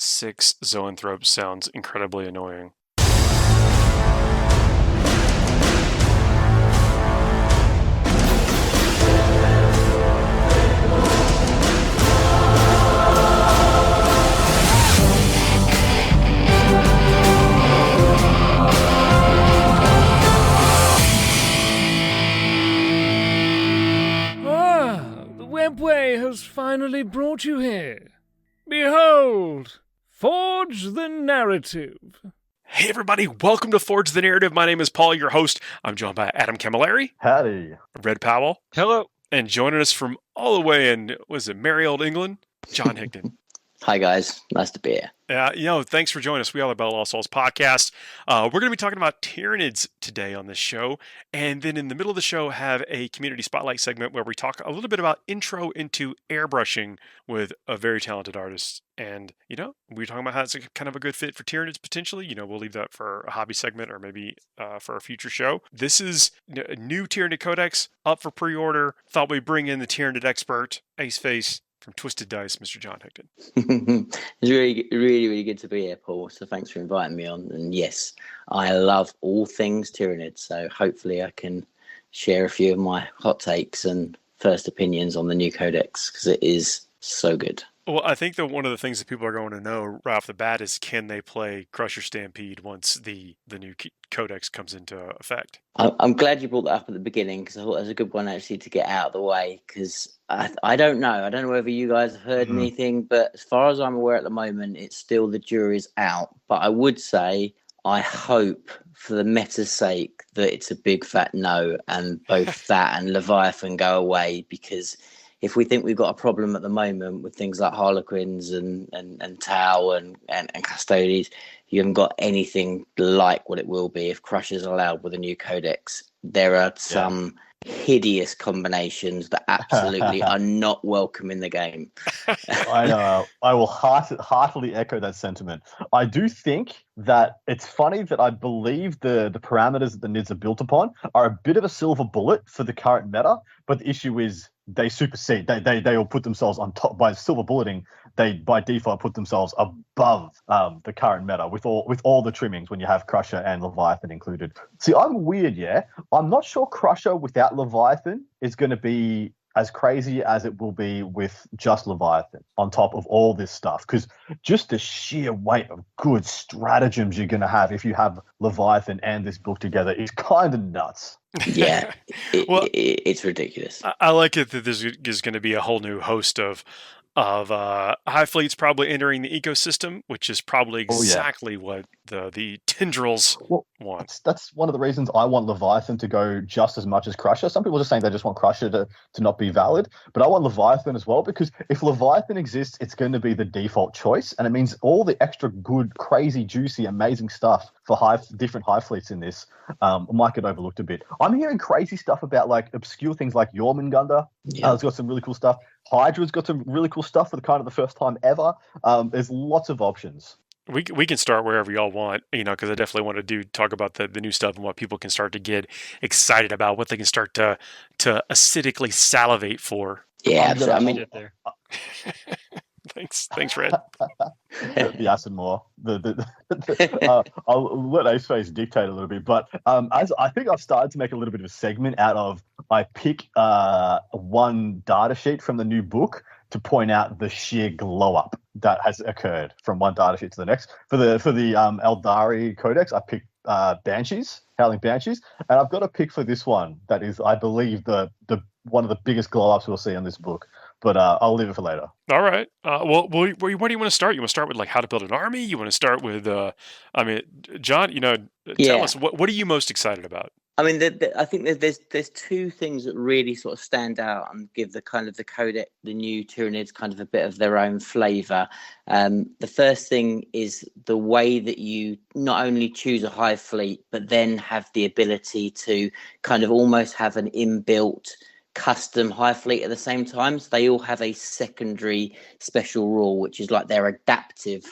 6 Zoanthropes sounds incredibly annoying. The webway has finally brought you here. Behold, Forge the Narrative. Hey everybody, welcome to Forge the Narrative. My name is Paul, your host. I'm joined by Adam Camilleri. Howdy. Red Powell. Hello. And joining us from all the way in, was it merry old England? John Higdon. Hi guys, nice to be here. Thanks for joining us. We are the Battle of Lost Souls podcast. We're going to be talking about Tyranids today on this show, and then in the middle of the show have a community spotlight segment where we talk a little bit about intro into airbrushing with a very talented artist. And, we're talking about how it's kind of a good fit for Tyranids potentially. We'll leave that for a hobby segment or maybe for a future show. This is a new Tyranid Codex up for pre-order. Thought we'd bring in the Tyranid expert, Aceface, from Twisted Dice, Mr. John Higdon. It's really good to be here, Paul. So thanks for inviting me on. And yes, I love all things Tyranid. So hopefully I can share a few of my hot takes and first opinions on the new codex because it is so good. Well, I think that one of the things that people are going to know right off the bat is can they play Crusher Stampede once the new codex comes into effect? I'm glad you brought that up at the beginning because I thought that was a good one actually to get out of the way because I don't know. I don't know whether you guys have heard anything, but as far as I'm aware at the moment, it's still the jury's out. But I would say I hope for the meta's sake that it's a big fat no and both that and Leviathan go away because if we think we've got a problem at the moment with things like Harlequins and Tau and Custodes, you haven't got anything like what it will be if Crusher's allowed with a new codex. There are some hideous combinations that absolutely are not welcome in the game. I will heartily echo that sentiment. I do think that it's funny that I believe the parameters that the NIDs are built upon are a bit of a silver bullet for the current meta, but the issue is they supersede. They all put themselves on top by silver bulleting. They by default put themselves above the current meta with all the trimmings when you have Crusher and Leviathan included. See, I'm weird, yeah. I'm not sure Crusher without Leviathan is going to be as crazy as it will be with just Leviathan on top of all this stuff. Because just the sheer weight of good stratagems you're going to have if you have Leviathan and this book together is kind of nuts. Yeah, it's ridiculous. I like it that there's going to be a whole new host of high fleets probably entering the ecosystem, which is probably exactly what the tendrils want. That's one of the reasons I want Leviathan to go just as much as Crusher. Some people are just saying they just want Crusher to not be valid, but I want Leviathan as well because if Leviathan exists, it's going to be the default choice, and it means all the extra good, crazy, juicy, amazing stuff for different high fleets in this might get overlooked a bit. I'm hearing crazy stuff about like obscure things like Jormungandr. It's got some really cool stuff. Hydra's got some really cool stuff for the first time ever. There's lots of options. We can start wherever y'all want, because I definitely want to talk about the new stuff and what people can start to get excited about, what they can start to acidically salivate for. Yeah, absolutely. Thanks, Red. The acid more. I'll let Aceface dictate a little bit, but as I think I've started to make a little bit of a segment out of, I pick one data sheet from the new book to point out the sheer glow up that has occurred from one data sheet to the next. For the Eldari Codex, I picked Banshees, Howling Banshees, and I've got a pick for this one that is, I believe, the one of the biggest glow ups we'll see in this book. But I'll leave it for later. All right. Where do you want to start? You want to start with like how to build an army? You want to start with, John? Tell us what are you most excited about? I mean, I think there's two things that really sort of stand out and give the kind of the codex, the new Tyranids, kind of a bit of their own flavour. The first thing is the way that you not only choose a high fleet, but then have the ability to kind of almost have an inbuilt custom high fleet at the same time. So they all have a secondary special rule, which is like their adaptive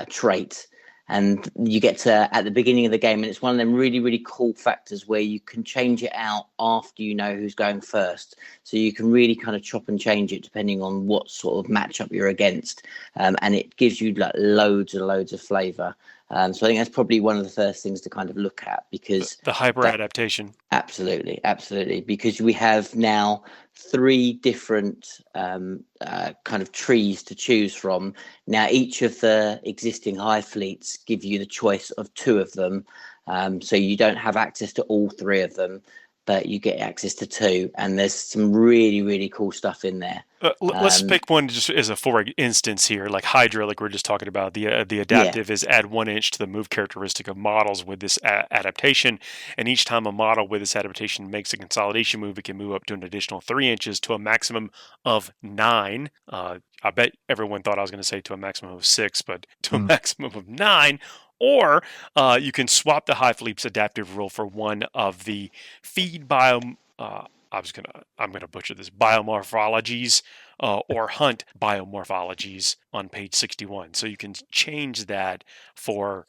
trait. and you get to at the beginning of the game, and it's one of them really, really cool factors where you can change it out after you know who's going first. So you can really kind of chop and change it depending on what sort of matchup you're against, and it gives you like loads and loads of flavour. So I think that's probably one of the first things to kind of look at, because The hyper-adaptation. absolutely, because we have now 3 different kind of trees to choose from. Now, each of the existing hive fleets give you the choice of 2 of them, so you don't have access to all 3 of them, but you get access to 2, and there's some really, really cool stuff in there. Let's pick one just as a for instance here, like Hydra, like we are just talking about. The adaptive is add 1 inch to the move characteristic of models with this adaptation, and each time a model with this adaptation makes a consolidation move, it can move up to an additional 3 inches to a maximum of 9. I bet everyone thought I was going to say to a maximum of 6, but to a maximum of 9. Or you can swap the Hive Fleet's adaptive rule for one of the feed biome. I'm gonna butcher this, biomorphologies or hunt biomorphologies on page 61. So you can change that for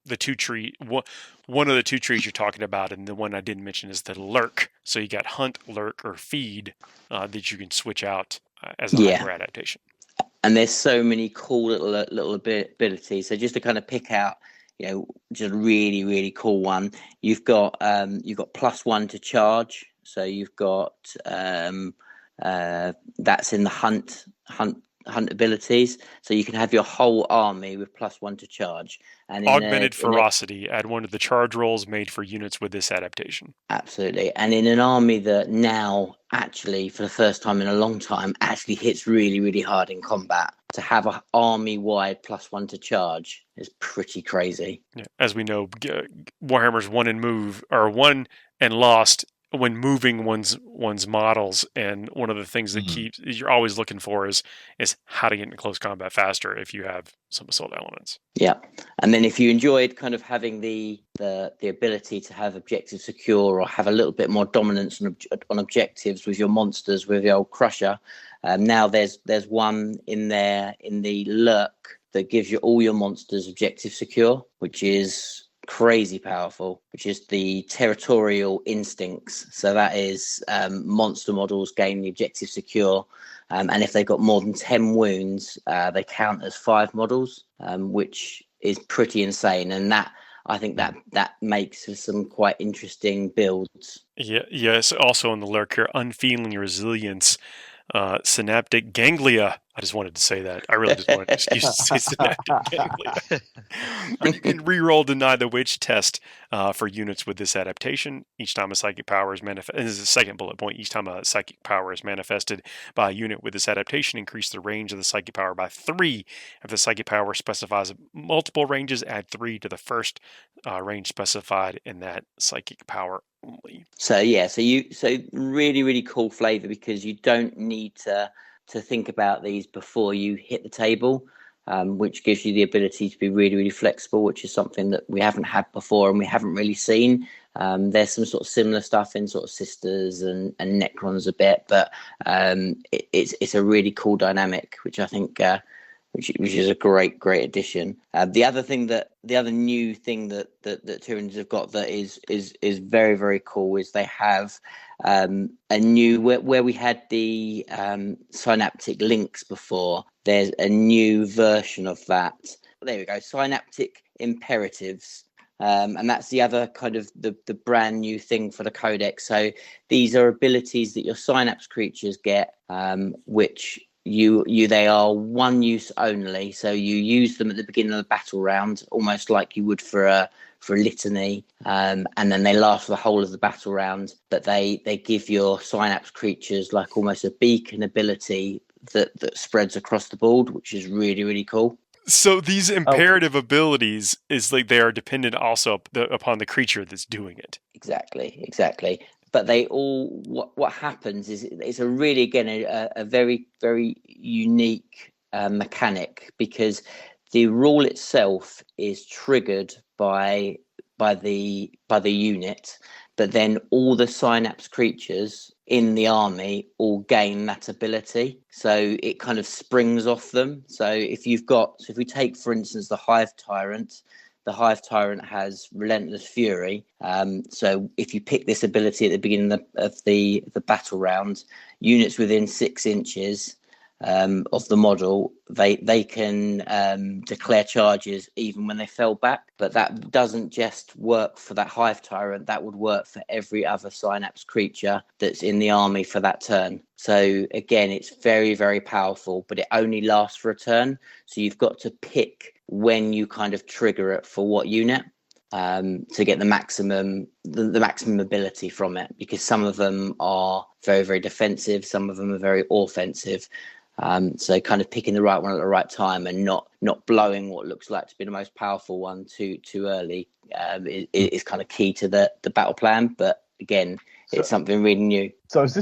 the 2 tree. One of the 2 trees you're talking about, and the one I didn't mention is the lurk. So you got hunt, lurk, or feed that you can switch out as a hyper adaptation. And there's so many cool little abilities. So just to kind of pick out, just a really, really cool one. You've got +1 to charge. So you've got that's in the hunt abilities. So you can have your whole army with +1 to charge. And augmented ferocity, add 1 to the charge rolls made for units with this adaptation. Absolutely. And in an army that now actually, for the first time in a long time, actually hits really, really hard in combat, to have an army-wide +1 to charge is pretty crazy. Yeah. As we know, Warhammer's won and lost when moving one's models, and one of the things that you're always looking for is how to get into close combat faster if you have some assault elements. Yeah, and then if you enjoyed kind of having the ability to have objectives secure, or have a little bit more dominance on objectives with your monsters, with the old Crusher, now there's one in there in the lurk that gives you all your monsters objective secure, which is crazy powerful, which is the territorial instincts. So that is monster models gain the objective secure, and if they've got more than 10 wounds, they count as 5 models, which is pretty insane. And that, I think that makes for some quite interesting builds. Yes. Also in the lurk here, unfeeling resilience, synaptic ganglia. I just wanted to say that. I really just wanted an excuse to say synaptic ganglia. You can reroll deny the witch test for units with this adaptation. Each time a psychic power is manifested, this is the second bullet point, each time a psychic power is manifested by a unit with this adaptation, increase the range of the psychic power by 3. If the psychic power specifies multiple ranges, add 3 to the first range specified in that psychic power only. So really, really cool flavor, because you don't need to think about these before you hit the table, which gives you the ability to be really, really flexible, which is something that we haven't had before and we haven't really seen. There's some sort of similar stuff in sort of Sisters and Necrons a bit, but it's a really cool dynamic, which I think which is a great addition. The other new thing that Tyranids have got that is very, very cool is they have a new, where we had the synaptic links before, there's a new version of that. There we go, synaptic imperatives. And that's the other kind of the brand new thing for the Codex. So these are abilities that your synapse creatures get, which they are one use only. So you use them at the beginning of the battle round, almost like you would for a litany, and then they last for the whole of the battle round. But they give your synapse creatures like almost a beacon ability that spreads across the board, which is really, really cool. So these imperative abilities is like they are dependent also upon the creature that's doing it. Exactly. But they all, what happens is it's a really, again, a very, very unique mechanic, because the rule itself is triggered by the unit, but then all the Synapse creatures in the army all gain that ability. So it kind of springs off them. So if we take, for instance, the Hive Tyrant, the Hive Tyrant has Relentless Fury. So if you pick this ability at the beginning of the battle round, units within 6 inches of the model, they can declare charges even when they fell back. But that doesn't just work for that Hive Tyrant. That would work for every other Synapse creature that's in the army for that turn. So again, it's very, very powerful, but it only lasts for a turn. So you've got to pick when you kind of trigger it for what unit to get the maximum ability from it, because some of them are very, very defensive, some of them are very offensive. So kind of picking the right one at the right time and not blowing what looks like to be the most powerful one too early is kind of key to the battle plan. But again, it's something really new. So it's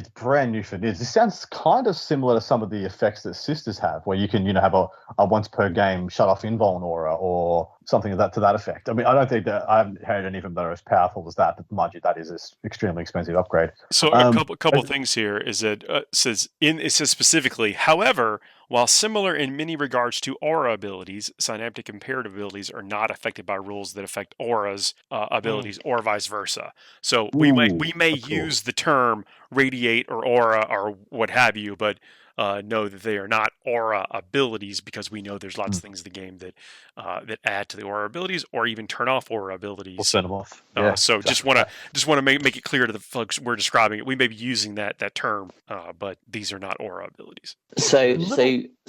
brand new for Nids. This sounds kind of similar to some of the effects that Sisters have, where you can have a once per game shut off invuln aura or something to that effect. I mean, I don't think that I haven't heard any of them that are as powerful as that, but mind you, that is an extremely expensive upgrade. So a couple things here is that it says specifically, however, while similar in many regards to aura abilities, synaptic imperative abilities are not affected by rules that affect auras abilities or vice versa. So we may use the term radiate or aura or what have you, but know that they are not aura abilities, because we know there's lots of things in the game that add to the aura abilities or even turn off aura abilities. We'll send them off. Yeah, so exactly. just want to make it clear to the folks we're describing it. We may be using that term, but these are not aura abilities. So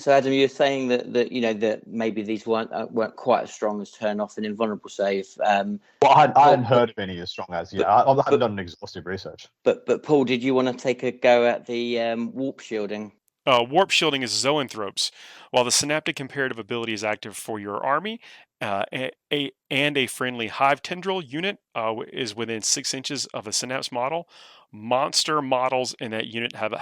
Adam, you're saying that maybe these weren't quite as strong as turn off an invulnerable save. Well, I hadn't heard of any as strong as I haven't done an exhaustive research. But Paul, did you want to take a go at the warp shielding? Warp shielding is Zoanthropes. While the synaptic imperative ability is active for your army, and a friendly hive tendril unit is within 6 inches of a synapse model, monster models in that unit have a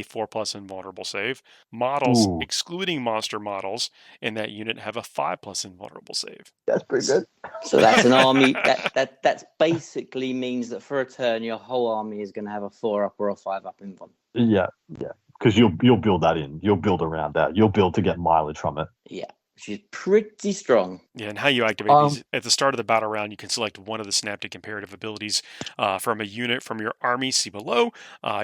4+ invulnerable save. Models excluding monster models in that unit have a 5+ invulnerable save. That's pretty good. So that's an army that basically means that for a turn your whole army is going to have a 4+ or a 5+ invuln. Yeah. Because you'll build that in. You'll build around that. You'll build to get mileage from it. Yeah, she's pretty strong. Yeah, and how you activate these at the start of the battle round, you can select one of the synaptic imperative abilities from a unit from your army. See below.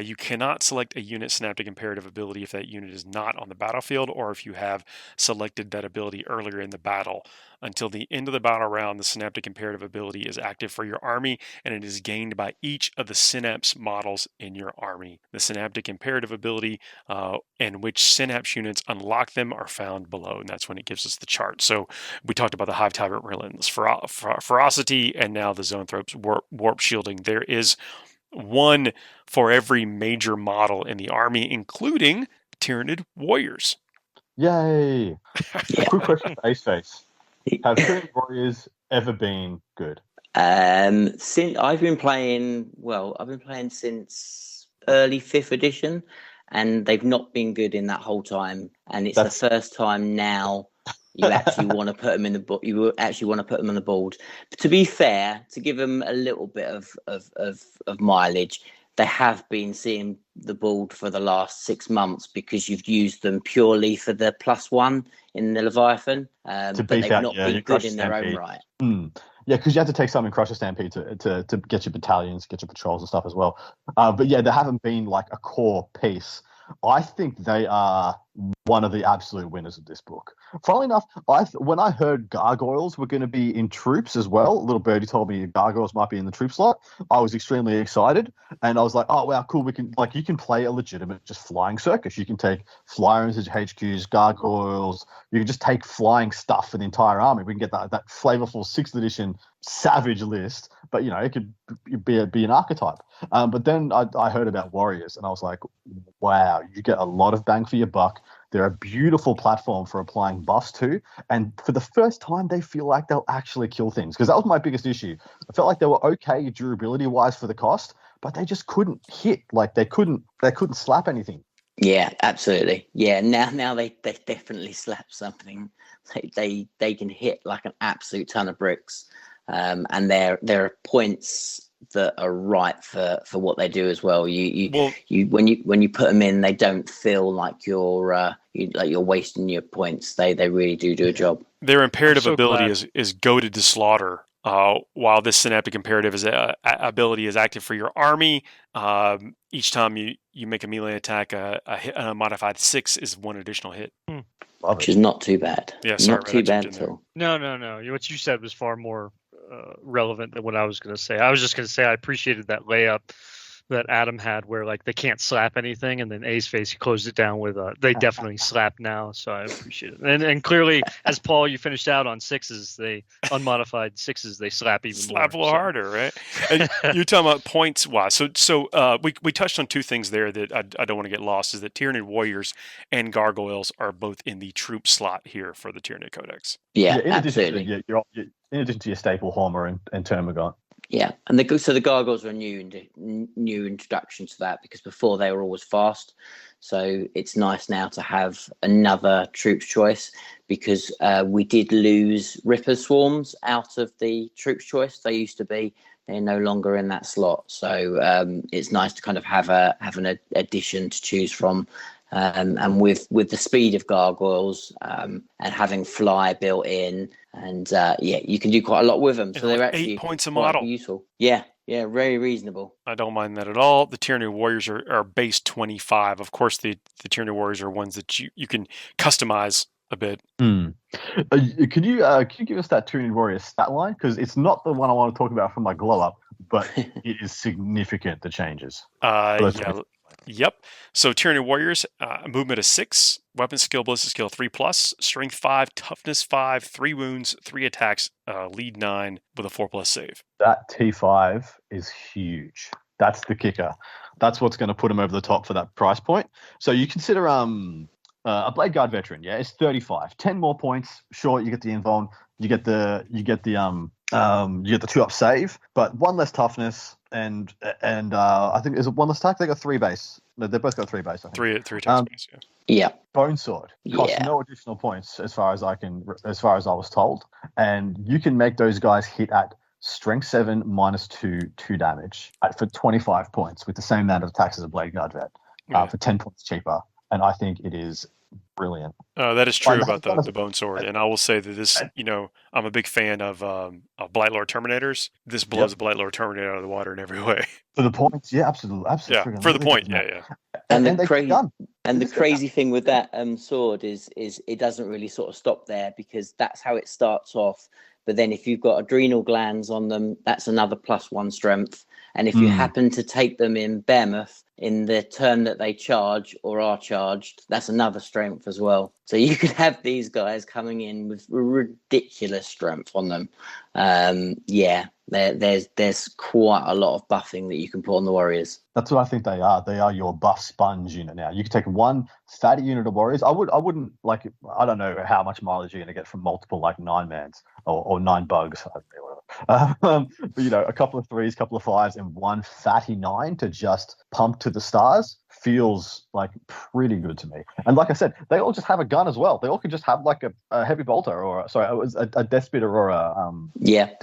You cannot select a unit synaptic imperative ability if that unit is not on the battlefield, or if you have selected that ability earlier in the battle. Until the end of the battle round, the synaptic imperative ability is active for your army, and it is gained by each of the synapse models in your army. The synaptic imperative ability and which synapse units unlock them are found below, and that's when it gives us the chart. So we talked about the Hive Tyrant Relentless Ferocity, and now the Zoanthropes warp shielding. There is one for every major model in the army, including Tyranid warriors. Yay! A quick question for Aceface. Have Tyranid warriors ever been good? Since I've been playing since early 5th edition, and they've not been good in that whole time. And it's the first time now you actually want to put them in the board. You actually want to put them on the board. But to be fair, to give them a little bit of mileage, they have been seeing the board for the last 6 months because you've used them purely for the +1 in the Leviathan. But they've not been good in their own right. Yeah, because you have to take something Crusher Stampede to get your battalions, get your patrols and stuff as well. But yeah, they haven't been like a core piece. I think they are one of the absolute winners of this book. Funnily enough, when I heard gargoyles were going to be in troops as well, little birdie told me gargoyles might be in the troop slot. I was extremely excited, and I was like, "Oh wow, cool! You can play a legitimate just flying circus. You can take flyers as HQs, gargoyles. You can just take flying stuff for the entire army. We can get that flavorful 6th edition savage list, but it could be an archetype." But then I heard about warriors, and I was like, "Wow, you get a lot of bang for your buck. They're a beautiful platform for applying buffs to, and for the first time, they feel like they'll actually kill things." Because that was my biggest issue. I felt like they were okay durability-wise for the cost, but they just couldn't hit. Like they couldn't slap anything. Yeah, absolutely. Yeah, now they definitely slap something. They can hit like an absolute ton of bricks. and there are points that are right for what they do as well. You when you put them in, they don't feel like you're wasting your points. They really do a job. Their imperative so ability glad. is goaded to slaughter. While this synaptic imperative ability is active for your army, each time you make a melee attack, a modified 6 is 1 additional hit. Which is not too bad. Yeah, sorry, not too bad at there. all. No. What you said was far more relevant than what I was going to say. I was just going to say I appreciated that layup that Adam had where like they can't slap anything, and then Aceface he closed it down with they definitely slap now. So I appreciate it. And clearly, as Paul, you finished out on 6s, they unmodified 6s, they slap even more. A little harder, right? And you're talking about points wise. So we touched on 2 things there that I don't want to get lost. Is that Tyranid warriors and gargoyles are both in the troop slot here for the Tyranid Codex. Yeah, in absolutely. Addition in addition to your staple Homer and Termagant. Yeah, and the gargoyles are a new introduction to that, because before they were always fast. So it's nice now to have another troops choice, because we did lose Ripper Swarms out of the troops choice. They used to be. They're no longer in that slot. So it's nice to kind of have an addition to choose from. And with the speed of gargoyles and having fly built in, and you can do quite a lot with them. So they're actually 8 points a quite model. useful. Yeah, very reasonable. I don't mind that at all. The Tyranid warriors are base 25. Of course, the Tyranid warriors are ones that you can customize a bit. Can you give us that Tyranid warrior stat line? Because it's not the one I want to talk about from my glow up, but it is significant, the changes. Yep. So Tyranid warriors, movement of 6, weapon skill, ballistic skill 3+, strength 5, toughness 5, 3 wounds, 3 attacks, lead 9 with a 4+ save. That T5 is huge. That's the kicker. That's what's going to put him over the top for that price point. So you consider a Blade Guard veteran, it's 35. 10 more points. Sure, you get the invuln, you get the 2-up save, but 1 less toughness, and I think is it 1 less attack? They got 3 base. No, they both got 3 base. I think. 3 attacks base. Yeah. Yeah. Bone sword costs no additional points as far as I was told, and you can make those guys hit at strength 7 -2 damage for 25 points with the same amount of attacks as a Blade Guard vet for 10 points cheaper, and I think it is brilliant. That is true about the bone sword, and I will say that this, I'm a big fan of Blightlord Terminators. This blows the Blightlord Terminator out of the water in every way. For the points, absolutely. Yeah, for the point, yeah. And the crazy thing with that sword is it doesn't really sort of stop there, because that's how it starts off. But then if you've got adrenal glands on them, that's another +1 strength. And if you happen to take them in Behemoth in the turn that they charge or are charged, that's another strength as well. So you could have these guys coming in with ridiculous strength on them. There's quite a lot of buffing that you can put on the warriors. That's what I think they are. They are your buff sponge unit now. You can take 1 fatty unit of warriors. I wouldn't I don't know how much mileage you're going to get from multiple 9-mans or 9 bugs. But a couple of 3s, couple of 5s, and 1 fatty 9 to just pump to the stars feels like pretty good to me. And like I said, they all just have a gun as well. They all can just have a heavy bolter or a death spitter or a the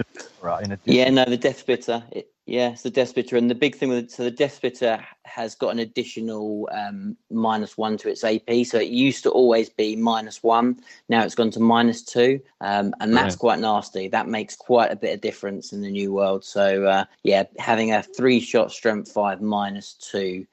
death spitter. It's the death spitter, and the big thing with the death spitter has got an additional -1 to its AP. So it used to always be -1. Now it's gone to -2, and that's quite nasty. That makes quite a bit of difference in the new world. So having a 3-shot strength 5 -2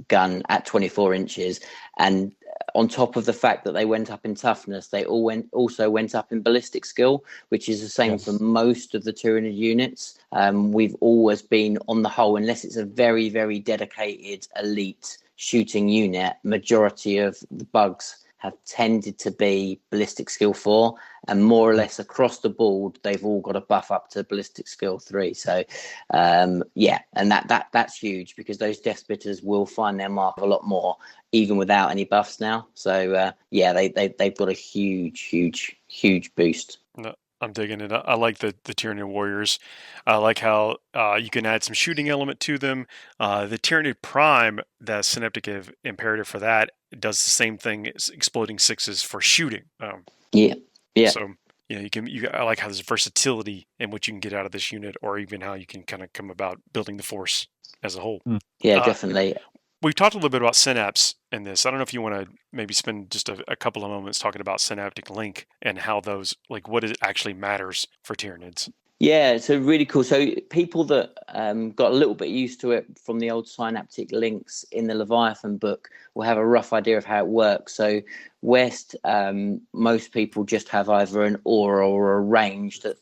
gun at 24 inches, and on top of the fact that they went up in toughness, they also went up in ballistic skill, which is the same for most of the Tyranid units. We've always been, on the whole, unless it's a very, very dedicated elite shooting unit, majority of the bugs have tended to be ballistic skill 4, and more or less across the board, they've all got a buff up to ballistic skill 3. So, and that's huge, because those death spitters will find their mark a lot more, even without any buffs now. So, they've got a huge boost. No, I'm digging it. I like the Tyranid warriors. I like how you can add some shooting element to them. The Tyranid Prime, the Synaptic imperative for that, does the same thing as exploding 6s for shooting. Yeah. So I like how there's versatility in what you can get out of this unit, or even how you can kind of come about building the force as a whole. Yeah, definitely. We've talked a little bit about Synapse in this. I don't know if you want to maybe spend just a couple of moments talking about Synaptic Link and how those, like, what it actually matters for Tyranids. Yeah, so really cool. So people that got a little bit used to it from the old synaptic links in the Leviathan book will have a rough idea of how it works. So West, most people just have either an aura or a range that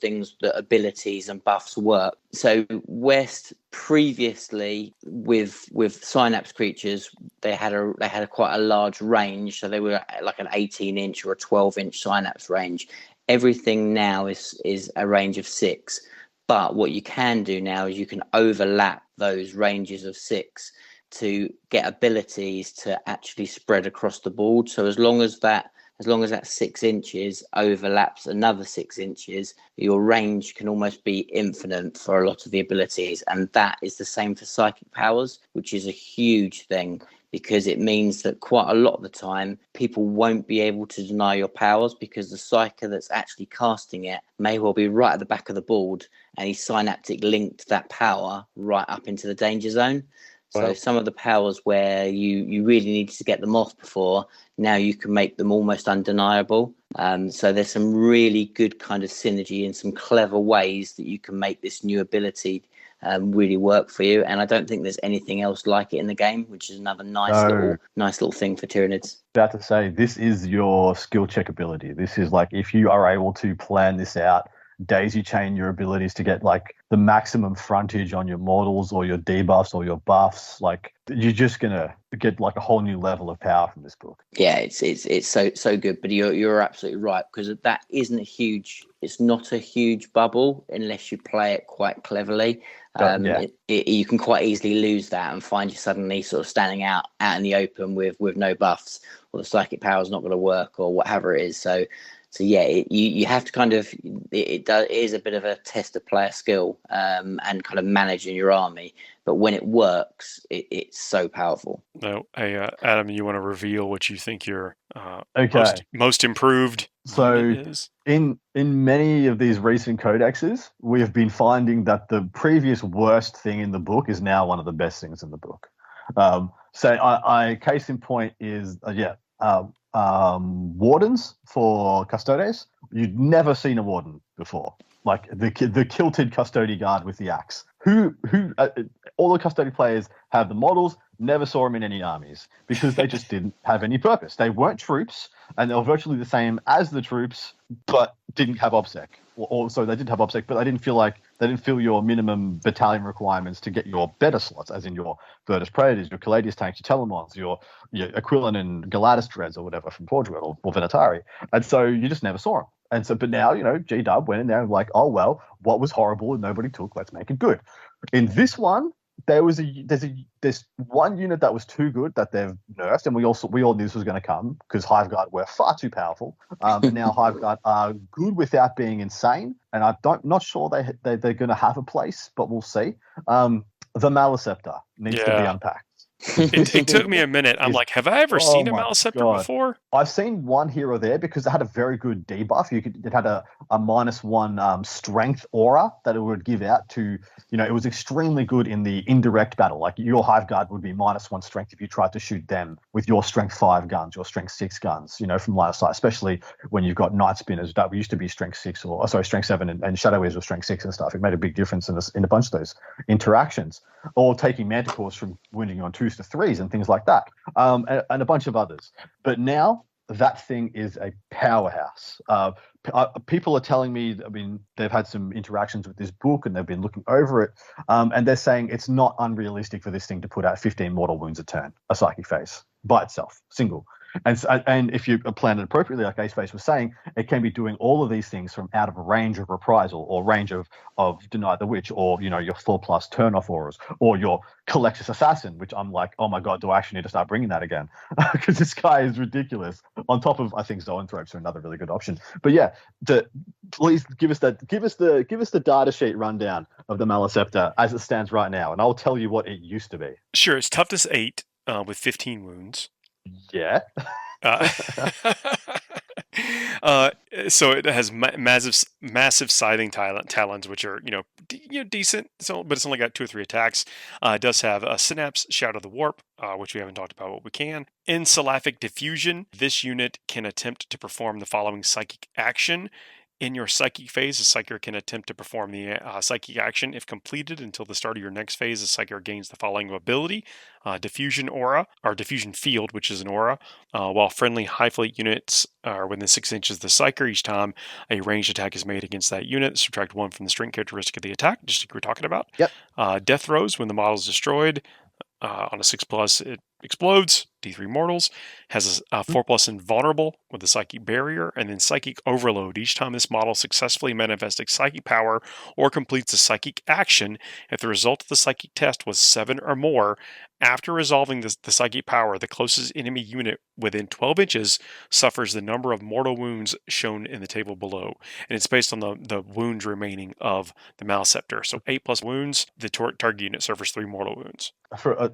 abilities and buffs work. So West previously with synapse creatures, they had quite a large range. So they were like an 18-inch or a 12-inch synapse range. Everything now is a range of 6, but what you can do now is you can overlap those ranges of 6 to get abilities to actually spread across the board. So as long as that 6 inches overlaps another 6 inches, your range can almost be infinite for a lot of the abilities, and that is the same for psychic powers, which is a huge thing, because it means that quite a lot of the time people won't be able to deny your powers, because the psyker that's actually casting it may well be right at the back of the board, and he's synaptic linked that power right up into the danger zone. So Wow. some of the powers where you really needed to get them off before, now you can make them almost undeniable. So there's some really good kind of synergy and some clever ways that you can make this new ability really work for you. And I don't think there's anything else like it in the game, which is another nice little thing for Tyranids. About to say, this is your skill check ability. This is like, if you are able to plan this out, daisy chain your abilities to get like the maximum frontage on your models or your debuffs or your buffs, like you're just gonna get like a whole new level of power from this book. Yeah, it's so good. But you're absolutely right, because that isn't a huge. It's not a huge bubble unless you play it quite cleverly. You can quite easily lose that and find you suddenly sort of standing out in the open with no buffs, or the psychic power is not going to work, or whatever it is. So yeah, you have to kind of it is a bit of a test of player skill and kind of managing your army. But when it works, it's so powerful. No, hey, Adam, you want to reveal what you think your Okay. most improved So unit is? in many of these recent codexes, we have been finding that the previous worst thing in the book is now one of the best things in the book. So case in point is wardens for custodes. You'd never seen a warden before, like the kilted custody guard with the axe. All the custody players have the models. Never saw them in any armies because they just didn't have any purpose. They weren't troops, and they were virtually the same as the troops, but didn't have OBSEC. So they did have OBSEC, but they didn't fill your minimum battalion requirements to get your better slots, as in your Virtus Predators, your Caladius tanks, your Telemons, your Aquilin and Galatis Dreads or whatever from Forge World or Venatari. And so you just never saw them. And so, but now, G-Dub went in there and like, oh, well, what was horrible and nobody took, let's make it good. In this one, there's one unit that was too good that they've nerfed, and we all knew this was going to come because Hiveguard were far too powerful. And now Hiveguard are good without being insane, and not sure they're going to have a place, but we'll see. The Malaceptor needs to be unpacked. It took me a minute. I'm like, have I ever seen a Malaceptor before? I've seen one here or there because it had a very good debuff. It had a -1 strength aura that it would give out to, it was extremely good in the indirect battle. Like your Hiveguard would be -1 strength if you tried to shoot them with your strength 5 guns, your strength 6 guns, from line of sight, especially when you've got Night Spinners that used to be strength 6 strength 7 and Shadow Eaters were strength 6 and stuff. It made a big difference in a bunch of those interactions. Or taking Manticores from wounding on 2s to 3s and things like that, and a bunch of others. But now that thing is a powerhouse. People are telling me, they've had some interactions with this book and they've been looking over it, and they're saying it's not unrealistic for this thing to put out 15 mortal wounds a turn, a psychic phase, by itself, single. And if you plan it appropriately, like Aceface was saying, it can be doing all of these things from out of range of reprisal or range of Deny the Witch, or your 4+ turn-off auras, or your Collectus Assassin, which I'm like, oh my god, do I actually need to start bringing that again? Because this guy is ridiculous. On top of, I think, Zoanthropes are another really good option. But yeah, please give us the data sheet rundown of the Malaceptor as it stands right now, and I'll tell you what it used to be. Sure, it's toughness 8 with 15 wounds. Yeah. So it has massive scything talons, which are decent. So, but it's only got 2 or 3 attacks. It does have a Synapse, Shadow of the Warp, which we haven't talked about, but we can. In Salafic Diffusion, this unit can attempt to perform the following psychic action. In your psychic phase, a psyker can attempt to perform the psychic action. If completed until the start of your next phase, the psyker gains the following ability: Diffusion Aura, or Diffusion Field, which is an aura. While friendly high fleet units are within 6 inches of the psyker, each time a ranged attack is made against that unit, subtract 1 from the strength characteristic of the attack, just like we were talking about. Yep. Death Throws, when the model is destroyed, on a 6+, it explodes. D3 Mortals has a 4+ invulnerable with a psychic barrier, and then psychic overload. Each time this model successfully manifests a psychic power or completes a psychic action, if the result of the psychic test was 7 or more, after resolving the psychic power, the closest enemy unit within 12 inches suffers the number of mortal wounds shown in the table below. And it's based on the wounds remaining of the Malaceptor. So 8+ wounds, the target unit suffers 3 mortal wounds.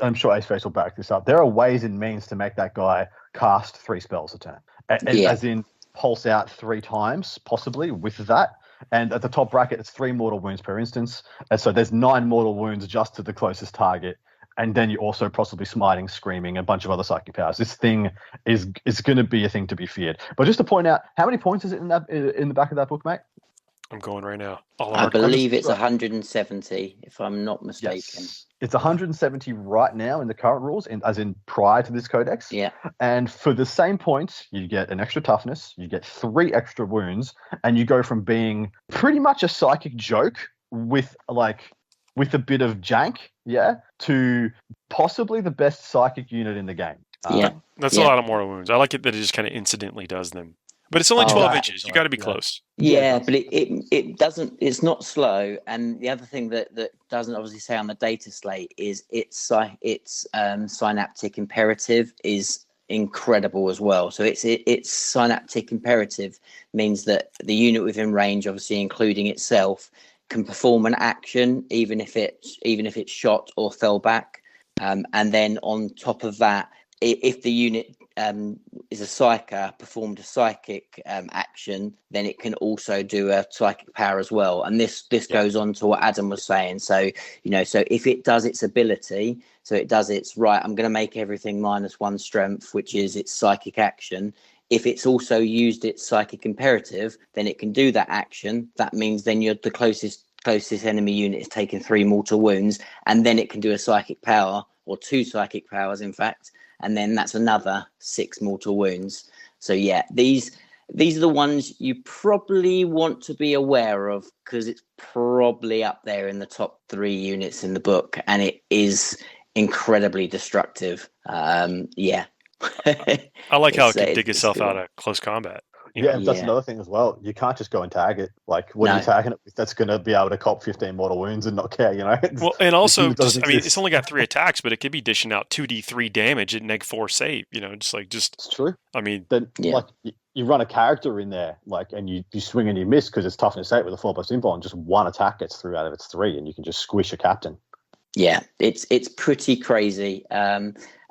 I'm sure Aceface will back this up. There are ways and means to make that guy cast 3 spells a turn, as in pulse out 3 times, possibly with that. And at the top bracket, it's 3 mortal wounds per instance. And so there's 9 mortal wounds just to the closest target. And then you're also possibly smiting, screaming, a bunch of other psychic powers. This thing is going to be a thing to be feared. But just to point out, how many points is it in the back of that book, mate? I'm going right now. I believe it's 170, if I'm not mistaken. Yes. It's 170 right now in the current rules, as in prior to this codex. Yeah. And for the same points, you get an extra toughness, you get 3 extra wounds, and you go from being pretty much a psychic joke with a bit of jank, to possibly the best psychic unit in the game. That's a lot of mortal wounds. I like it that it just kind of incidentally does them. But it's only 12 inches. You got to be close. Yeah, but it doesn't. It's not slow. And the other thing that doesn't obviously say on the data slate is its synaptic imperative is incredible as well. So its synaptic imperative means that the unit within range, obviously including itself, can perform an action even if it's shot or fell back. And then on top of that, if the unit is a psyker, performed a psychic action, then it can also do a psychic power as well. And this goes on to what Adam was saying. So, so if it does its ability, so it does its right, I'm going to make everything -1 strength, which is its psychic action. If it's also used its psychic imperative, then it can do that action. That means then you're the closest enemy unit is taking 3 mortal wounds, and then it can do a psychic power, or 2 psychic powers, in fact. And then that's another 6 mortal wounds. So these are the ones you probably want to be aware of, because it's probably up there in the top 3 units in the book, and it is incredibly destructive. I like how it can dig itself out of close combat. That's another thing as well. You can't just go and tag it. Like, what are you tagging it with? That's going to be able to cop 15 mortal wounds and not care, Well, and also, it's only got 3 attacks, but it could be dishing out 2d3 damage at -4 save. It's true. I mean, then you run a character in there, and you swing and you miss because it's toughness 8 with a 4+ invul, and just 1 attack gets through out of its 3, and you can just squish a captain. Yeah, it's pretty crazy.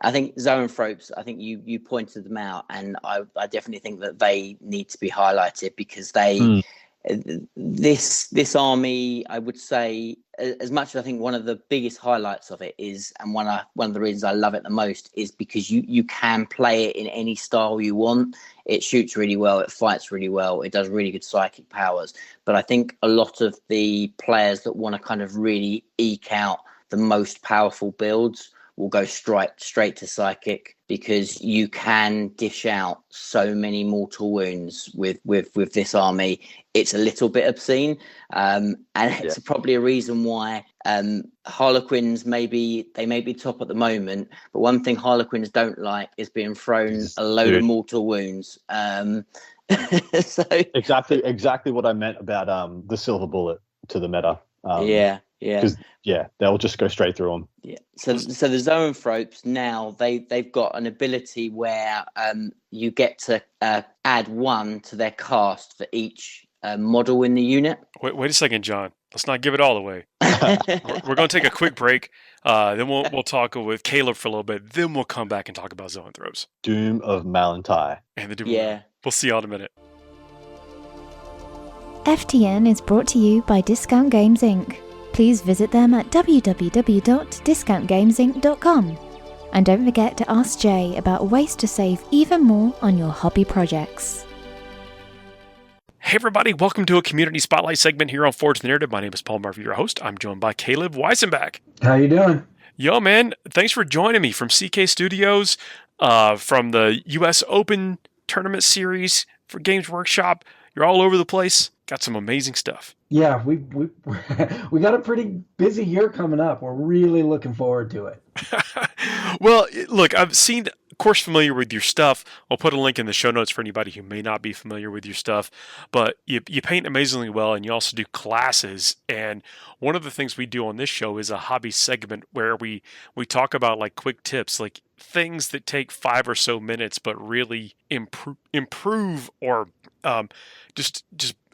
I think Zoanthropes, I think you pointed them out, and I definitely think that they need to be highlighted, because this army, I would say, as much as I think one of the biggest highlights of it is, and one of the reasons I love it the most, is because you can play it in any style you want. It shoots really well, it fights really well, it does really good psychic powers. But I think a lot of the players that want to kind of really eke out the most powerful builds will go straight to psychic, because you can dish out so many mortal wounds with this army. It's a little bit obscene, and it's probably a reason why Harlequins may be top at the moment. But one thing Harlequins don't like is being thrown a load of mortal wounds. So exactly what I meant about the silver bullet to the meta. Because they'll just go straight through them. Yeah. So the Zoanthropes now they've got an ability where you get to add 1 to their cast for each model in the unit. Wait a second, John. Let's not give it all away. We're going to take a quick break. Then we'll talk with Caleb for a little bit. Then we'll come back and talk about Zoanthropes. Doom of Malantai. And the Doom. Yeah. We'll see y'all in a minute. FTN is brought to you by Discount Games Inc. Please visit them at www.discountgamesinc.com. And don't forget to ask Jay about ways to save even more on your hobby projects. Hey everybody, welcome to a Community Spotlight segment here on Forge the Narrative. My name is Paul Murphy, your host. I'm joined by Caleb Weisenbach. How you doing? Yo, man, thanks for joining me from CK Studios, from the US Open Tournament Series for Games Workshop. You're all over the place. Got some amazing stuff. Yeah, we we got a pretty busy year coming up. We're really looking forward to it. Well, look, I've seen, of course, familiar with your stuff. I'll put a link in the show notes for anybody who may not be familiar with your stuff. But you paint amazingly well, and you also do classes. And one of the things we do on this show is a hobby segment where we talk about like quick tips, like things that take 5 or so minutes, but really improve or just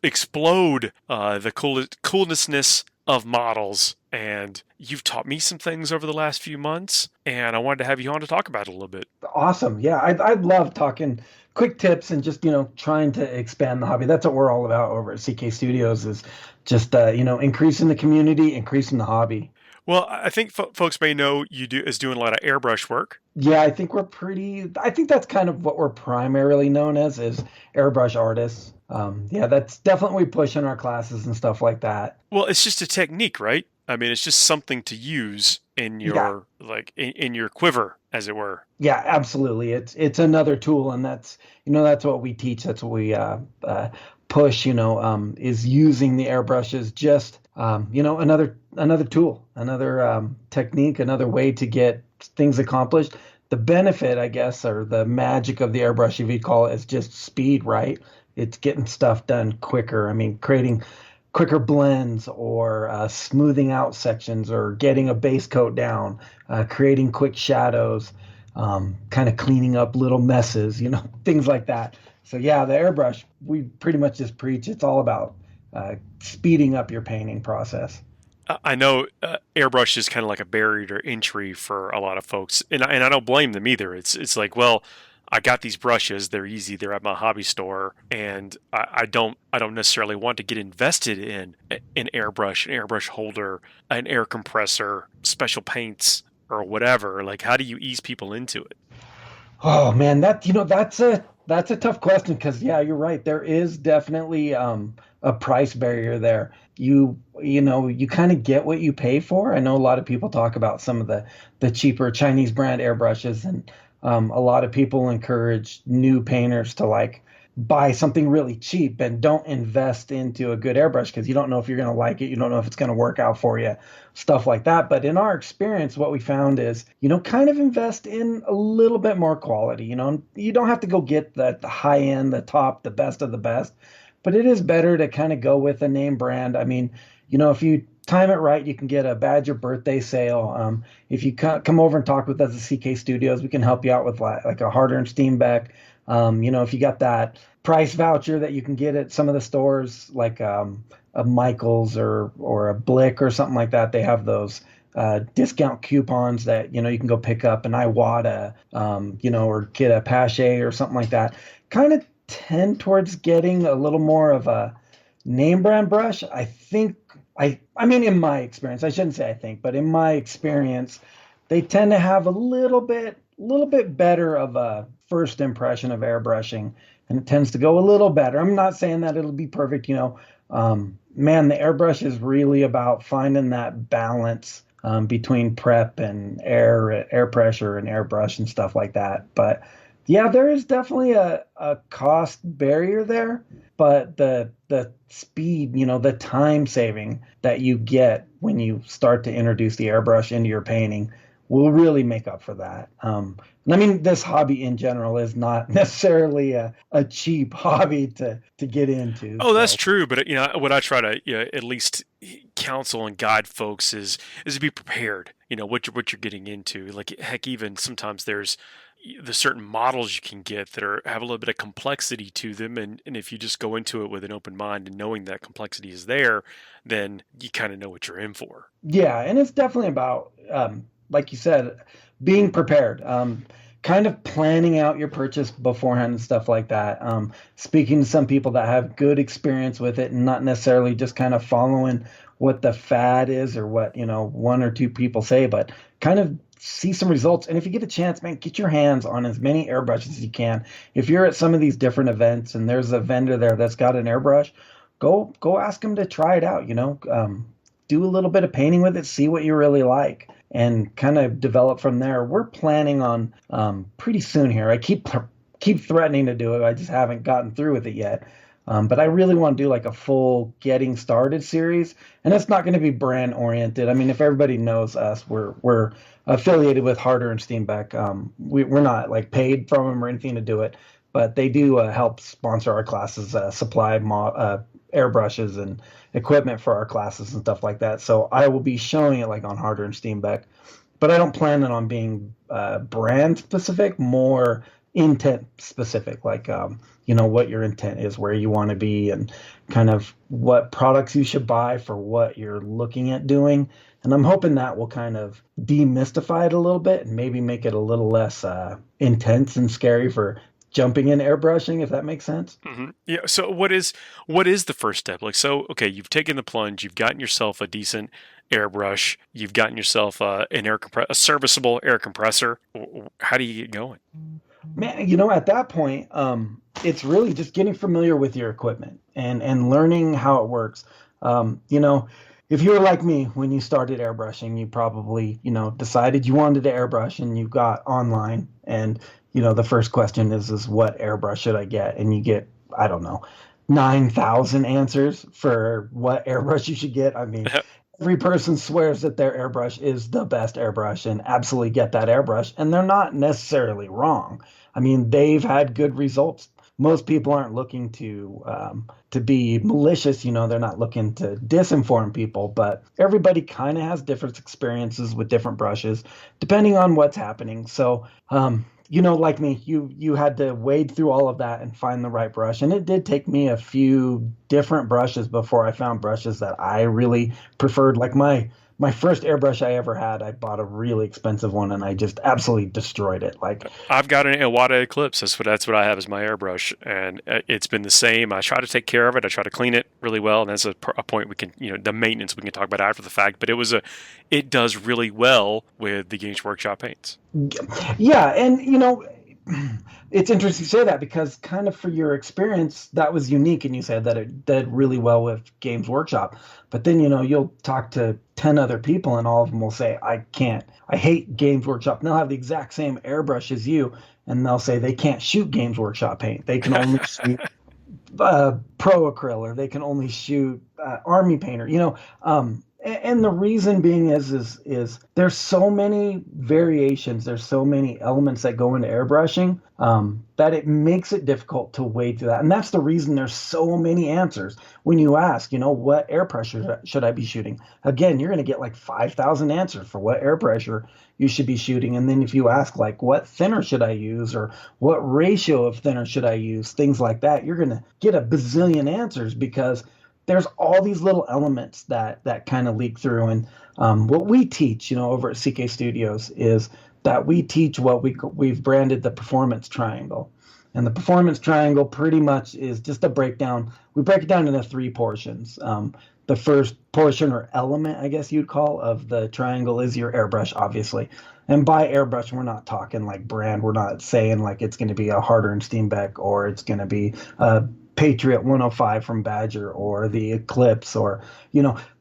explode the coolness of models. And you've taught me some things over the last few months, and I wanted to have you on to talk about it a little bit. Awesome. Yeah, I'd love talking quick tips and just, trying to expand the hobby. That's what we're all about over at CK Studios, is just, increasing the community, increasing the hobby. Well, I think folks may know you doing a lot of airbrush work. Yeah, I think that's kind of what we're primarily known as, is airbrush artists. That's definitely what we push in our classes and stuff like that. Well, it's just a technique, right? I mean, it's just something to use in your in your quiver, as it were. Yeah, absolutely. It's another tool, and that's what we teach. That's what we push. Is using the airbrushes, just another tool, another technique, another way to get things accomplished. The benefit, I guess, or the magic of the airbrush, if you call it, is just speed, right? It's getting stuff done quicker. I mean, creating quicker blends, or smoothing out sections, or getting a base coat down, creating quick shadows, kind of cleaning up little messes, things like that. So yeah, the airbrush, we pretty much just preach. It's all about speeding up your painting process. I know airbrush is kind of like a barrier to entry for a lot of folks, and I don't blame them either. It's like, well, I got these brushes, they're easy, they're at my hobby store, and I don't necessarily want to get invested in an airbrush holder, an air compressor, special paints, or whatever. Like, how do you ease people into it? Oh man, that's a tough question, because yeah, you're right. There is definitely a price barrier there. You kind of get what you pay for. I know a lot of people talk about some of the cheaper Chinese brand airbrushes, and a lot of people encourage new painters to buy something really cheap and don't invest into a good airbrush, because you don't know if you're going to like it. You don't know if it's going to work out for you, stuff like that. But in our experience, what we found is, kind of invest in a little bit more quality. You don't have to go get the high end, the top, the best of the best, but it is better to kind of go with a name brand. I mean, if you time it right, you can get a Badger birthday sale. If you come over and talk with us at CK Studios, we can help you out with like a Harder and Steenbeck. If you got that price voucher that you can get at some of the stores, like a Michael's or a Blick or something like that, they have those discount coupons that you can go pick up an Iwata, or get a Pache or something like that. Kind of tend towards getting a little more of a name brand brush. I think. I mean, in my experience, I shouldn't say I think, but in my experience, they tend to have a little bit better of a first impression of airbrushing, and it tends to go a little better. I'm not saying that it'll be perfect, man, the airbrush is really about finding that balance between prep and air pressure and airbrush and stuff like that. But yeah, there is definitely a cost barrier there, but the speed, the time saving that you get when you start to introduce the airbrush into your painting will really make up for that. And I mean, this hobby in general is not necessarily a cheap hobby to get into. Oh, that's true. But what I try to at least counsel and guide folks is to be prepared. What you're getting into. Like, heck, even sometimes there's certain models you can get that have a little bit of complexity to them, and if you just go into it with an open mind and knowing that complexity is there, then you kind of know what you're in for. Yeah, and it's definitely about, like you said, being prepared. kind of planning out your purchase beforehand and stuff like that. Speaking to some people that have good experience with it and not necessarily just kind of following what the fad is or what, one or two people say, but kind of see some results. And if you get a chance, man, get your hands on as many airbrushes as you can. If you're at some of these different events and there's a vendor there that's got an airbrush, go ask them to try it out, do a little bit of painting with it, see what you really like, and kind of develop from there. We're planning on pretty soon here. I keep threatening to do it. I just haven't gotten through with it yet. But I really want to do like a full getting started series, and it's not going to be brand oriented. I mean, if everybody knows us, we're affiliated with Harder and Steenbeck. We're not like paid from them or anything to do it, but they do help sponsor our classes, supply airbrushes and equipment for our classes and stuff like that. So I will be showing it like on Harder and Steenbeck, but I don't plan it on being brand specific, more intent specific, like what your intent is, where you want to be, and kind of what products you should buy for what you're looking at doing. And I'm hoping that will kind of demystify it a little bit and maybe make it a little less intense and scary for jumping in airbrushing, if that makes sense. Mm-hmm. Yeah. So what is the first step? Like, so, okay, you've taken the plunge, you've gotten yourself a decent airbrush, you've gotten yourself a serviceable air compressor. How do you get going? Man, at that point, it's really just getting familiar with your equipment and learning how it works. If you were like me when you started airbrushing, you probably, decided you wanted to airbrush and you got online, and the first question is what airbrush should I get? And you get, I don't know, 9,000 answers for what airbrush you should get. I mean, every person swears that their airbrush is the best airbrush and absolutely get that airbrush, and they're not necessarily wrong. I mean, they've had good results. Most people aren't looking to be malicious, they're not looking to disinform people, but everybody kind of has different experiences with different brushes, depending on what's happening. So, like me, you had to wade through all of that and find the right brush. And it did take me a few different brushes before I found brushes that I really preferred. Like my first airbrush I ever had, I bought a really expensive one and I just absolutely destroyed it. Like, I've got an Iwata Eclipse. That's what I have as my airbrush, and it's been the same. I try to take care of it. I try to clean it really well, and that's a point we can, the maintenance we can talk about after the fact. But it does really well with the Games Workshop paints. Yeah, and it's interesting you say that, because kind of for your experience, that was unique, and you said that it did really well with Games Workshop. But then, you'll talk to 10 other people and all of them will say, I hate Games Workshop. And they'll have the exact same airbrush as you, and they'll say they can't shoot Games Workshop paint. They can only shoot Pro Acryl, or they can only shoot Army Painter, and the reason being is there's so many variations, there's so many elements that go into airbrushing that it makes it difficult to wade through that. And that's the reason there's so many answers. When you ask, what air pressure should I be shooting? Again, you're going to get like 5,000 answers for what air pressure you should be shooting. And then if you ask like, what thinner should I use, or what ratio of thinner should I use, things like that, you're going to get a bazillion answers, because there's all these little elements that kind of leak through. And what we teach, over at CK Studios, is that we teach what we've branded the performance triangle. And the performance triangle pretty much is just a breakdown. We break it down into 3 portions. The first portion, or element, I guess you'd call, of the triangle is your airbrush, obviously. And by airbrush, we're not talking like brand. We're not saying like it's going to be a Harder and Steenbeck, or it's going to be a Patriot 105 from Badger, or the Eclipse, or,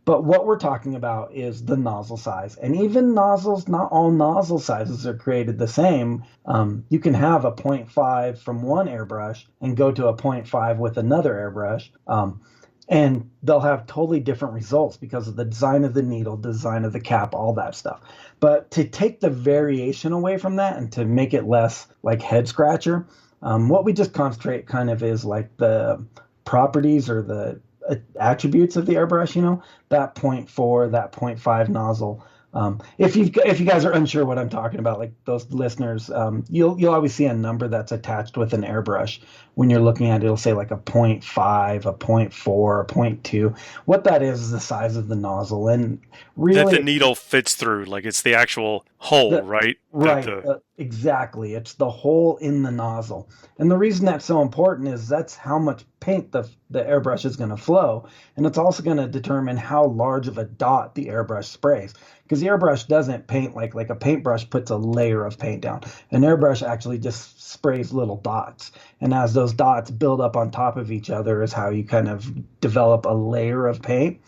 but what we're talking about is the nozzle size. And even nozzles, not all nozzle sizes are created the same. You can have a 0.5 from one airbrush and go to a 0.5 with another airbrush. And they'll have totally different results because of the design of the needle, design of the cap, all that stuff. But to take the variation away from that and to make it less like head scratcher, what we just concentrate kind of is like the properties or the attributes of the airbrush, that 0.4, that 0.5 nozzle. If you guys are unsure what I'm talking about, like those listeners, you'll always see a number that's attached with an airbrush. When you're looking at it, it'll say like a 0.5, a 0.4, a 0.2. What that is the size of the nozzle, and That really the needle fits through, like it's the actual hole, right? right, exactly. It's the hole in the nozzle. And the reason that's so important is that's how much paint the airbrush is going to flow. And it's also going to determine how large of a dot the airbrush sprays. Because the airbrush doesn't paint like a paintbrush puts a layer of paint down. An airbrush actually just sprays little dots. And as those dots build up on top of each other is how you kind of develop a layer of paint.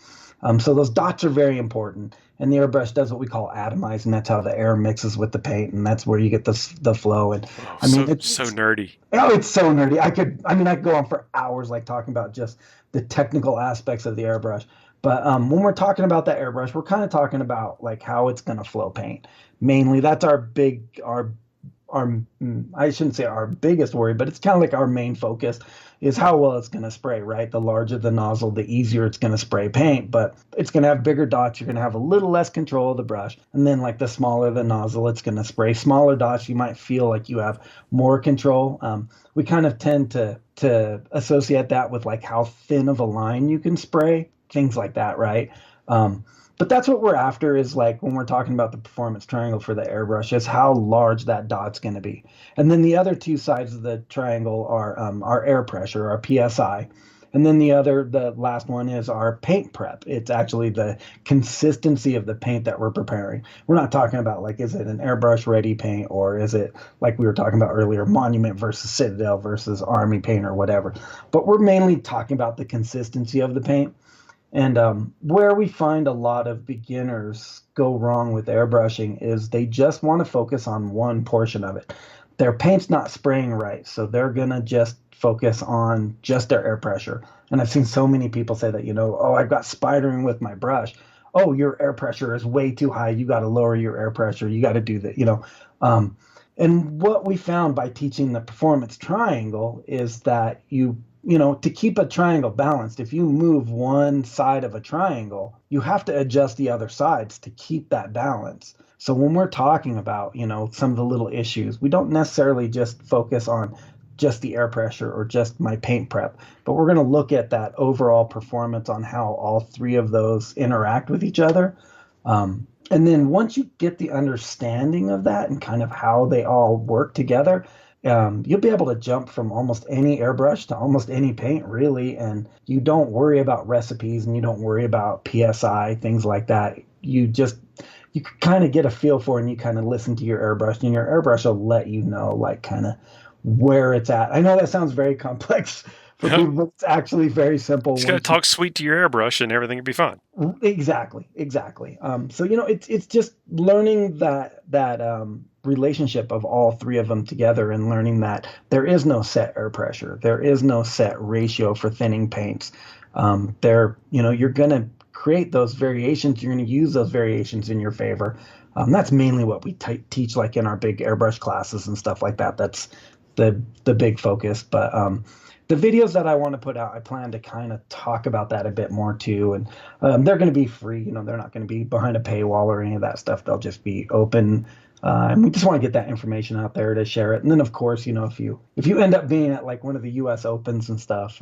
So those dots are very important. And the airbrush does what we call atomize, and that's how the air mixes with the paint, and that's where you get the flow. And I mean, it's so nerdy. Oh, it's so nerdy. I could go on for hours, like talking about just the technical aspects of the airbrush. But when we're talking about that airbrush, we're kind of talking about like how it's going to flow paint. Mainly, that's our I shouldn't say our biggest worry, but it's kind of like our main focus is how well it's going to spray, right? The larger the nozzle, the easier it's going to spray paint, but it's going to have bigger dots. You're going to have a little less control of the brush. And then like the smaller the nozzle, it's going to spray smaller dots. You might feel like you have more control. We kind of tend to associate that with like how thin of a line you can spray, things like that, right? But that's what we're after is like when we're talking about the performance triangle for the airbrush is how large that dot's going to be. And then the other two sides of the triangle are our air pressure, our PSI. And then the last one is our paint prep. It's actually the consistency of the paint that we're preparing. We're not talking about like, is it an airbrush ready paint or is it like we were talking about earlier, Monument versus Citadel versus Army paint or whatever. But we're mainly talking about the consistency of the paint. And where we find a lot of beginners go wrong with airbrushing is they just want to focus on one portion of it. Their paint's not spraying right, so they're going to just focus on just their air pressure. And I've seen so many people say that, oh, I've got spidering with my brush. Oh, your air pressure is way too high. You got to lower your air pressure. You got to do that, And what we found by teaching the performance triangle is that to keep a triangle balanced, if you move one side of a triangle, you have to adjust the other sides to keep that balance. So when we're talking about, some of the little issues, we don't necessarily just focus on just the air pressure or just my paint prep, but we're going to look at that overall performance on how all three of those interact with each other. And then once you get the understanding of that and kind of how they all work together, you'll be able to jump from almost any airbrush to almost any paint, really, and you don't worry about recipes and you don't worry about PSI, things like that. You kind of get a feel for it and you kind of listen to your airbrush, and your airbrush will let you know, like, kind of where it's at. I know that sounds very complex for people, but it's actually very simple. Just got to talk sweet to your airbrush and everything will be fine. Exactly. So, it's just learning that relationship of all three of them together and learning that there is no set air pressure. There is no set ratio for thinning paints. You're going to create those variations. You're going to use those variations in your favor. That's mainly what we teach, like in our big airbrush classes and stuff like that. That's the big focus. But the videos that I want to put out, I plan to kind of talk about that a bit more too. And they're going to be free. They're not going to be behind a paywall or any of that stuff. They'll just be open. And we just want to get that information out there to share it. And then, of course, if you end up being at like one of the U.S. Opens and stuff,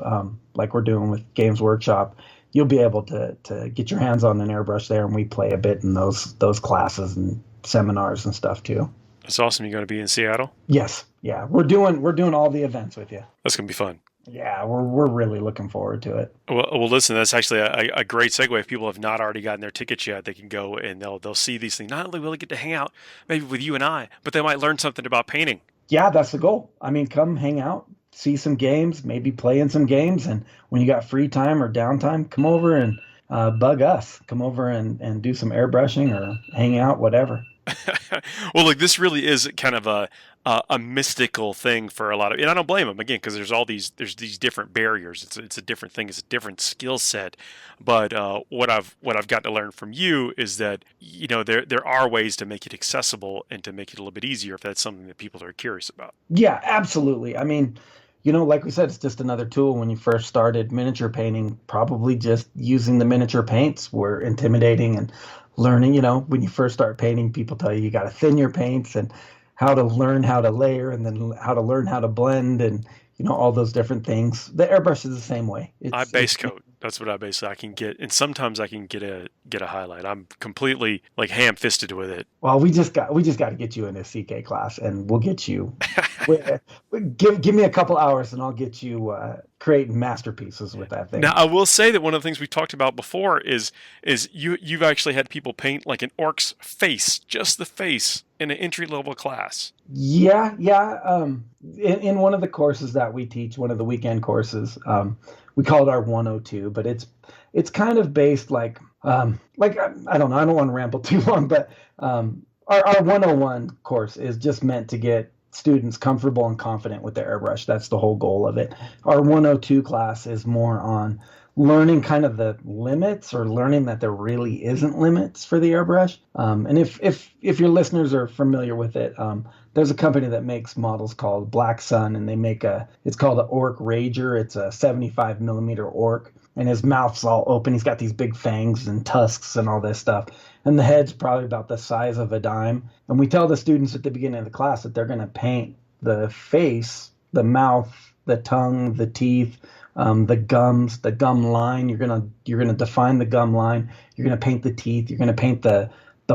like we're doing with Games Workshop, you'll be able to get your hands on an airbrush there, and we play a bit in those classes and seminars and stuff too. That's awesome. You're going to be in Seattle? Yes. Yeah. We're doing all the events with you. That's going to be fun. Yeah, we're really looking forward to it. Well, listen, that's actually a great segue. If people have not already gotten their tickets yet, they can go and they'll see these things. Not only will they get to hang out maybe with you and I, but they might learn something about painting. Yeah, that's the goal. I mean, come hang out, see some games, maybe play in some games, and when you got free time or downtime, come over and bug us. Come over and do some airbrushing or hang out, whatever. Well, look, this really is kind of a mystical thing for a lot of, and I don't blame them, again, because there's these different barriers. It's a different thing. It's a different skill set. But what I've gotten to learn from you is that there are ways to make it accessible and to make it a little bit easier if that's something that people are curious about. Yeah, absolutely. I mean, like we said, it's just another tool. When you first started miniature painting, probably just using the miniature paints were intimidating, and learning, when you first start painting, people tell you got to thin your paints, and how to learn how to layer, and then how to learn how to blend, and all those different things. The airbrush is the same way. I base coat. That's what I can get, and sometimes I can get a highlight. I'm completely like ham-fisted with it. Well, we just got to get you in a CK class, and we'll get you. Give me a couple hours, and I'll get you creating masterpieces with that thing. Now, I will say that one of the things we talked about before is you've actually had people paint like an orc's face, just the face, in an entry-level class. Yeah. In one of the courses that we teach, one of the weekend courses, we call it our 102, but it's kind of based like I don't know, I don't want to ramble too long, but our 101 course is just meant to get students comfortable and confident with the airbrush. That's the whole goal of it. Our 102 class is more on learning kind of the limits, or learning that there really isn't limits for the airbrush. And if your listeners are familiar with it, there's a company that makes models called Black Sun, and it's called an Orc Rager. It's a 75 millimeter orc, and his mouth's all open. He's got these big fangs and tusks and all this stuff. And the head's probably about the size of a dime. And we tell the students at the beginning of the class that they're going to paint the face, the mouth, the tongue, the teeth, the gums, the gum line. You're gonna define the gum line. You're gonna paint the teeth. You're gonna paint the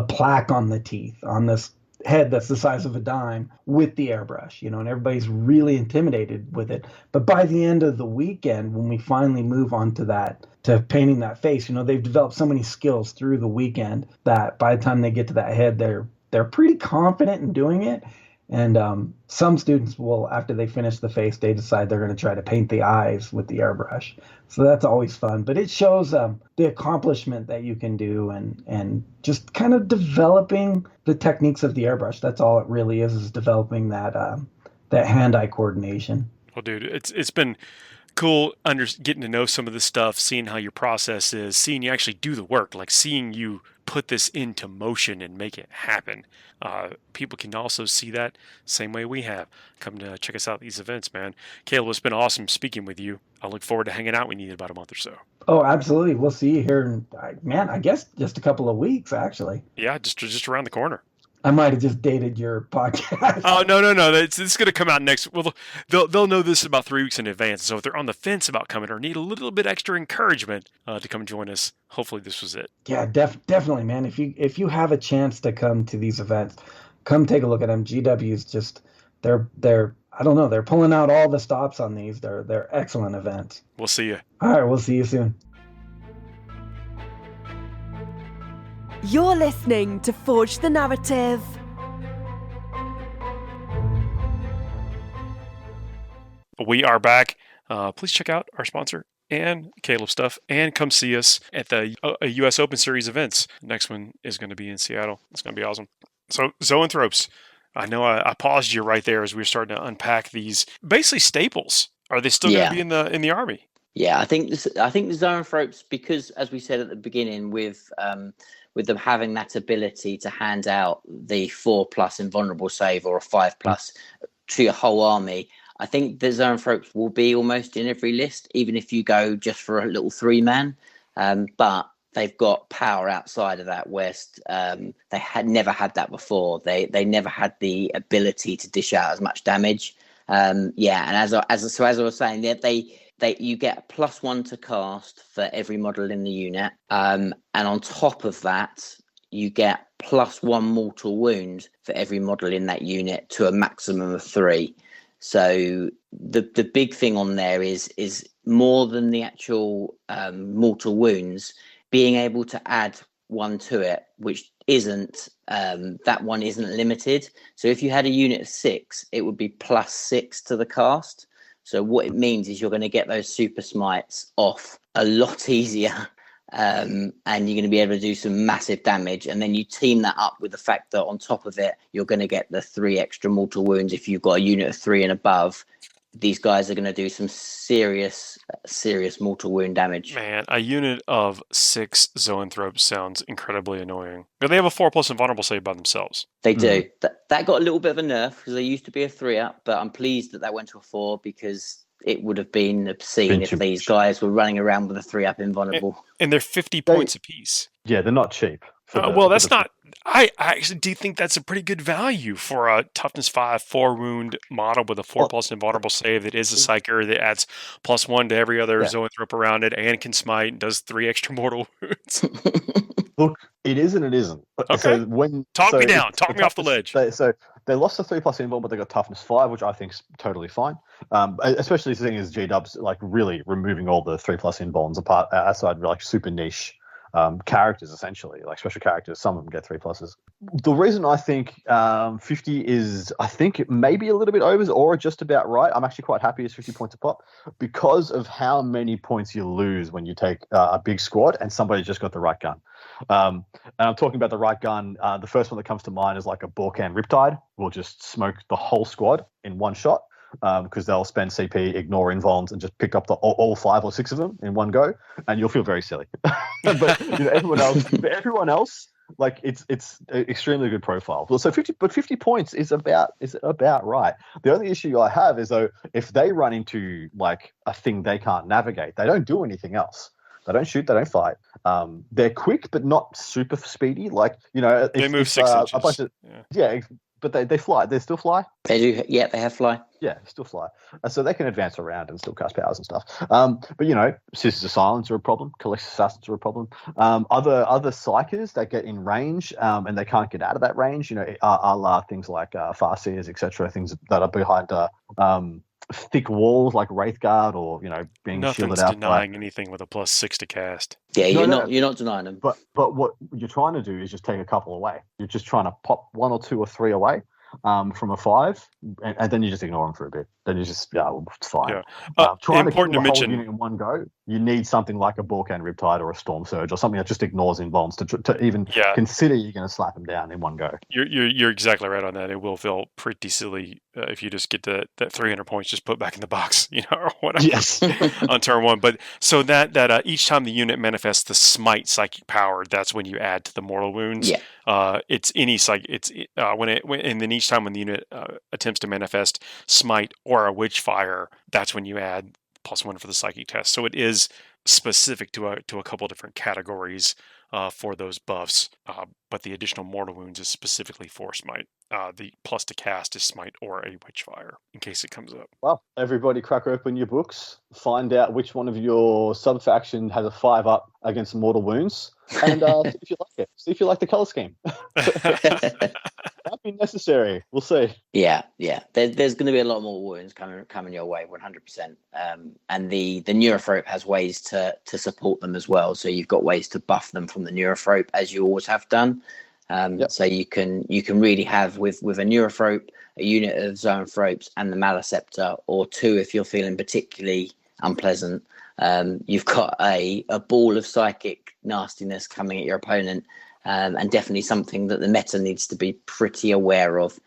plaque on the teeth on this head that's the size of a dime with the airbrush. And everybody's really intimidated with it. But by the end of the weekend, when we finally move on to painting that face, they've developed so many skills through the weekend that by the time they get to that head, they're pretty confident in doing it. And some students will, after they finish the face, they decide they're going to try to paint the eyes with the airbrush. So that's always fun. But it shows the accomplishment that you can do, and just kind of developing the techniques of the airbrush. That's all it really is developing that hand-eye coordination. Well, dude, it's been cool getting to know some of this stuff, seeing how your process is, seeing you actually do the work, like seeing you put this into motion and make it happen. People can also see that same way we have. Come to check us out at these events, man. Caleb, it's been awesome speaking with you. I look forward to hanging out with you in about a month or so. Oh, absolutely. We'll see you here in, I guess just a couple of weeks, actually. Yeah, just around the corner. I might have just dated your podcast. Oh, no. This is going to come out next. Well, they'll know this about 3 weeks in advance. So if they're on the fence about coming or need a little bit extra encouragement to come join us, hopefully this was it. Yeah, definitely, man. If you have a chance to come to these events, come take a look at them. GW's just they're I don't know, they're pulling out all the stops on these. They're excellent events. We'll see you. All right, we'll see you soon. You're listening to Forge the Narrative. We are back. Please check out our sponsor and Caleb stuff, and come see us at the U.S. Open Series events. The next one is going to be in Seattle. It's going to be awesome. So, Zoanthropes. I know I paused you right there as we were starting to unpack these basically staples. Are they still going to be in the army? Yeah, I think the Zoanthropes, because as we said at the beginning, with them having that ability to hand out the 4+ invulnerable save or a 5+ to your whole army, I think the Zoanthropes will be almost in every list, even if you go just for a little 3-man. But they've got power outside of that, West. They had never had that before. They never had the ability to dish out as much damage. And as I was saying, you get +1 to cast for every model in the unit, and on top of that, you get +1 mortal wound for every model in that unit to a maximum of 3. So the big thing on there is more than the actual mortal wounds, being able to add 1 to it, which isn't that one isn't limited. So if you had a unit of 6, it would be +6 to the cast. So what it means is you're going to get those super smites off a lot easier, and you're going to be able to do some massive damage. And then you team that up with the fact that on top of it, you're going to get the 3 extra mortal wounds if you've got a unit of 3 and above. these guys are going to do some serious mortal wound damage. Man, a unit of 6 Zoanthropes sounds incredibly annoying. But they have a 4+ invulnerable save by themselves. They do. That got a little bit of a nerf because they used to be a 3-up, but I'm pleased that went to a 4 because it would have been obscene if these guys were running around with a 3-up invulnerable. And they're 50 points apiece. Yeah, they're not cheap. That's not. I actually do think that's a pretty good value for a toughness 5 4-wound model with a 4+ invulnerable save that is a psyker that adds +1 to every other Zoanthrope around it and can smite and does 3 extra mortal wounds. Look, it is and it isn't. Okay. So Talk me down. Talk me off the ledge. So they lost the 3+ invul, but they got toughness 5, which I think is totally fine. Especially seeing as G-Dubs like really removing all the 3+ invulns apart outside like super niche characters, essentially like special characters. Some of them get 3+s. The reason I think 50 is, I think it may be a little bit over or just about right. I'm actually quite happy it's 50 points a pop because of how many points you lose when you take a big squad and somebody's just got the right gun. And I'm talking about the right gun. The first one that comes to mind is like a Borkan Riptide. Will just smoke the whole squad in one shot. Because they'll spend CP, ignore invulns, and just pick up all 5 or 6 of them in one go, and you'll feel very silly. But everyone else, like it's an extremely good profile. So 50 points is about right. The only issue I have is though if they run into like a thing they can't navigate, they don't do anything else. They don't shoot, they don't fight. They're quick, but not super speedy. Like they move 6 inches. A bunch of, but they fly. They still fly. They do. Yeah, they have fly. Yeah, still fly. So they can advance around and still cast powers and stuff. But Sisters of Silence are a problem. Collective Assassins are a problem. Other psychers that get in range and they can't get out of that range. A things like Farseers, etc. Things that are behind thick walls like Wraithguard or being shielded out. Nothing's denying anything with a +6 to cast. Yeah, you're not denying them. But what you're trying to do is just take a couple away. You're just trying to pop 1 or 2 or 3 away from a 5, and then you just ignore them for a bit. Then you just it's fine. Yeah. Trying important to to kill mention a whole unit in one go, you need something like a Borkan Riptide or a Storm Surge or something that just ignores invulns to even consider you're going to slap them down in one go. You're exactly right on that. It will feel pretty silly if you just get that 300 points just put back in the box, or whatever. Yes. On turn 1. But so that each time the unit manifests the smite psychic power, that's when you add to the mortal wounds. Yeah. It's any psychic. It's and then each time when the unit attempts to manifest smite or a witchfire, that's when you add +1 for the psychic test. So it is specific to a couple different categories for those buffs, but the additional mortal wounds is specifically for smite. The plus to cast is smite or a witchfire in case it comes up. Well, everybody crack open your books, find out which one of your sub-faction has a 5-up against mortal wounds, and see if you like it. See if you like the color scheme. Might be necessary. We'll see. Yeah. There's going to be a lot more wounds coming your way, 100%. And the Neurothrope has ways to support them as well. So you've got ways to buff them from the Neurothrope, as you always have done. So you can really have with a Neurothrope, a unit of Zoanthropes, and the Malaceptor, or 2 if you're feeling particularly unpleasant. You've got a ball of psychic nastiness coming at your opponent. And definitely something that the meta needs to be pretty aware of,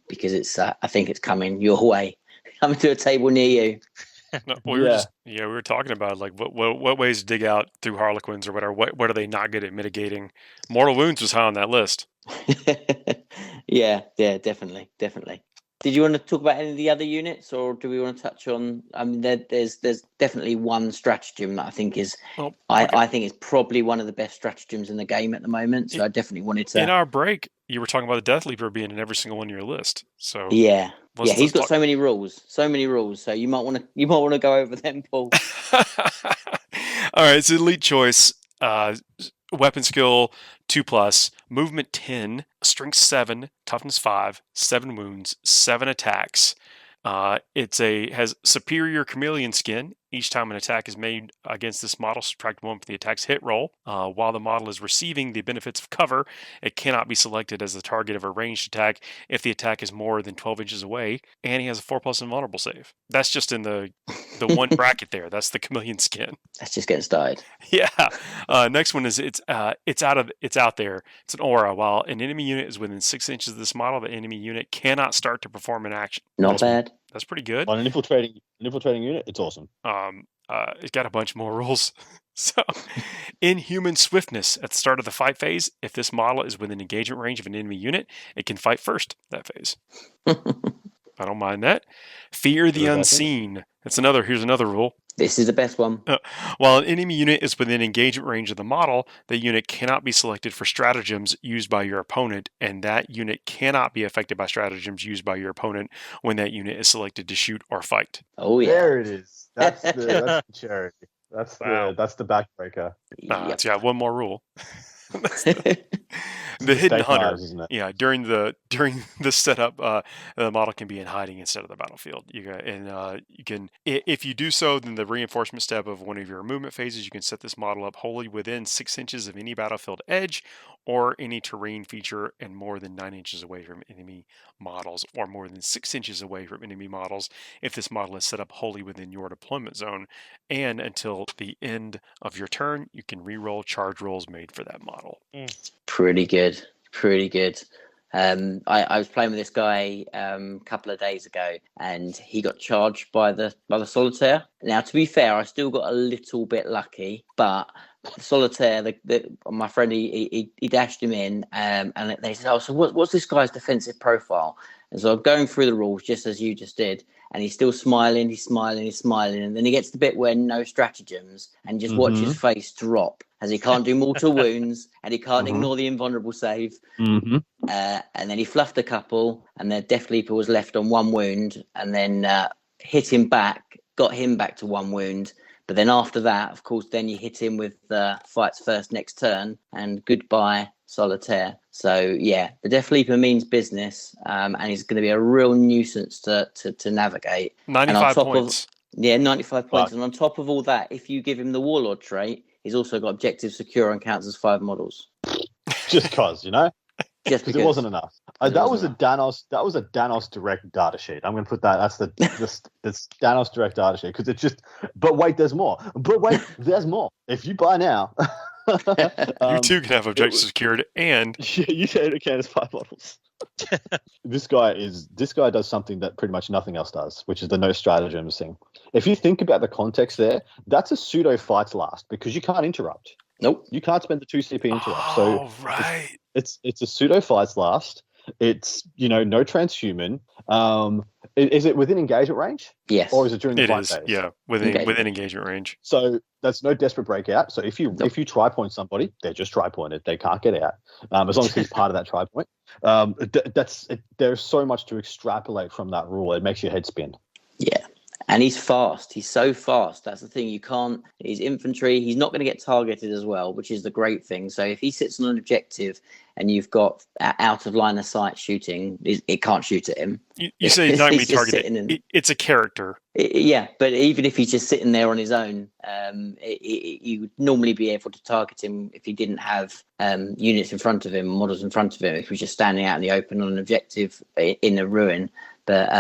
because it's I think it's coming your way, coming to a table near you. We were talking about like what ways to dig out through Harlequins or whatever. What are they not good at mitigating? Mortal wounds was high on that list. yeah, definitely. Did you want to talk about any of the other units, or do we want to touch on? I mean, there's definitely one stratagem that I think is, I think it's probably one of the best stratagems in the game at the moment. So I definitely wanted to. In our break, you were talking about the Death Leaper being in every single one of your list. So he's got so many rules. So you might want to go over them, Paul. All right, it's elite choice. Weapon skill 2+, movement 10, strength 7, toughness 5, 7 wounds, 7 attacks. Has superior chameleon skin. Each time an attack is made against this model, subtract 1 for the attack's hit roll. While the model is receiving the benefits of cover, it cannot be selected as the target of a ranged attack if the attack is more than 12 inches away, and he has a 4+ invulnerable save. That's just in the one bracket there. That's the chameleon skin. That's just getting started. Yeah. Next one is it's out there. It's an aura. While an enemy unit is within 6 inches of this model, the enemy unit cannot start to perform an action. Not bad. That's pretty good. On an infiltrating unit, it's awesome. It's got a bunch more rules. So, inhuman swiftness at the start of the fight phase. If this model is within engagement range of an enemy unit, it can fight first that phase. I don't mind that. Fear the unseen. Here's another rule. This is the best one. While an enemy unit is within engagement range of the model, the unit cannot be selected for stratagems used by your opponent, and that unit cannot be affected by stratagems used by your opponent when that unit is selected to shoot or fight. Oh yeah, there it is. That's the charity. That's the backbreaker. It's got one more rule. The hidden hunter. Knives, isn't it? Yeah, during the setup, the model can be in hiding instead of the battlefield. You can, if you do so, then the reinforcement step of one of your movement phases, you can set this model up wholly within 6 inches of any battlefield edge or any terrain feature, and more than 9 inches away from enemy models, or more than 6 inches away from enemy models if this model is set up wholly within your deployment zone. And until the end of your turn, you can re-roll charge rolls made for that model. Pretty good. I was playing with this guy a couple of days ago, and he got charged by the solitaire. Now, to be fair, I still got a little bit lucky, but the solitaire, my friend, he dashed him in, and they said, "Oh, so what's this guy's defensive profile?" And so I'm going through the rules just as you just did, and he's still smiling, he's smiling, and then he gets to the bit where no stratagems, and just watch his face drop as he can't do mortal wounds, and he can't ignore the invulnerable save. And then he fluffed a couple, and the Death Leaper was left on 1 wound, and then hit him back, got him back to 1 wound. But then after that, of course, then you hit him with fights first next turn, and goodbye solitaire. So yeah, the Death Leaper means business, and he's going to be a real nuisance to navigate. 95 points. 95 points. And on top of all that, if you give him the Warlord trait, he's also got objective secure and counts as 5 models. Just cause, Just because it wasn't enough. That was a Danos direct data sheet. I'm going to put that. That's the Danos direct data sheet, because it's just. But wait, there's more. If you buy now, you too can have objectives secured, and you say it can as 5 models. This guy does something that pretty much nothing else does, which is the no stratagems thing. If you think about the context there, that's a pseudo fights last, because you can't interrupt. Nope. You can't spend the 2 CP interrupt. Oh, right. It's a pseudo fights last. It's no transhuman. Is it within engagement range? Yes. Or is it during the fight is, phase? yeah, within engagement range. So that's no desperate breakout. So if you try point somebody, they're just try pointed. They can't get out. As long as he's part of that try point. There's so much to extrapolate from that rule. It makes your head spin. Yeah. And he's fast. He's so fast. That's the thing. He's infantry. He's not going to get targeted as well, which is the great thing. So if he sits on an objective and you've got out of line of sight shooting, it can't shoot at him. You say he's not going to be targeted. It's a character. Yeah, but even if he's just sitting there on his own, you would normally be able to target him if he didn't have units in front of him, models in front of him, if he was just standing out in the open on an objective in a ruin. But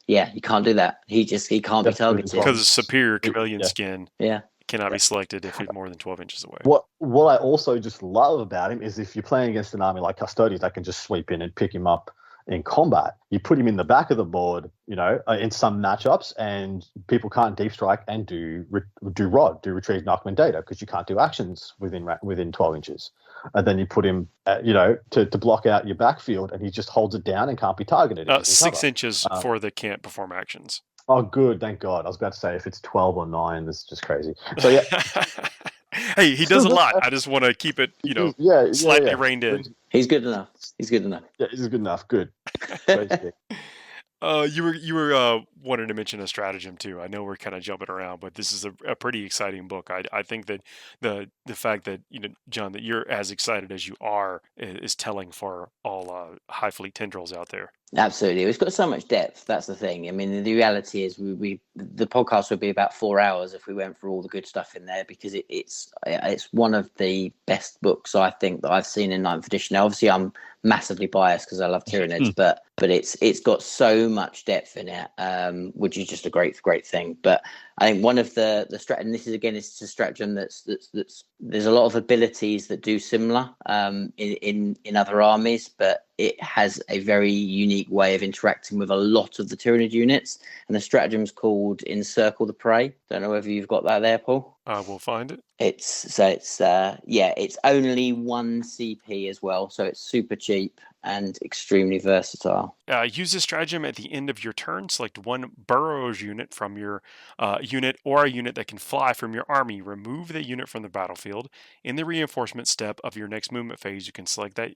yeah, you can't do that. He can't be targeted because of superior chameleon skin. Yeah, cannot be selected if he's more than 12 inches away. What I also just love about him is if you're playing against an army like Custodians, that can just sweep in and pick him up in combat. You put him in the back of the board, in some matchups, and people can't deep strike and do retrieve Nachman data, because you can't do actions within 12 inches. And then you put him, to block out your backfield, and he just holds it down and can't be targeted. 6 inches for the can't perform actions. Oh, good, thank God. I was about to say if it's 12 or 9, this is just crazy. So yeah. Hey, he does a lot. I just want to keep it, slightly reined in. He's good enough. Yeah, he's good enough. Good. You were wanting to mention a stratagem too. I know we're kind of jumping around, but this is a pretty exciting book. I think that the fact that John, that you're as excited as you are is telling for all High Fleet tendrils out there. Absolutely, it's got so much depth. That's the thing. I mean, the reality is, the podcast would be about 4 hours if we went through all the good stuff in there, because it's one of the best books I think that I've seen in 9th edition. Now, obviously, I'm massively biased because I love Tyranids, but it's got so much depth in it, which is just a great thing. But I think one of the and this is again, it's a stratagem that's there's a lot of abilities that do similar in other armies, but it has a very unique way of interacting with a lot of the Tyranid units. And the stratagem's called Encircle the Prey. Don't know whether you've got that there, Paul. I will find it. It's only 1 CP as well, so it's super cheap and extremely versatile. Use this stratagem at the end of your turn. Select one burrows unit from your unit or a unit that can fly from your army. Remove the unit from the battlefield. In the reinforcement step of your next movement phase, you can select that,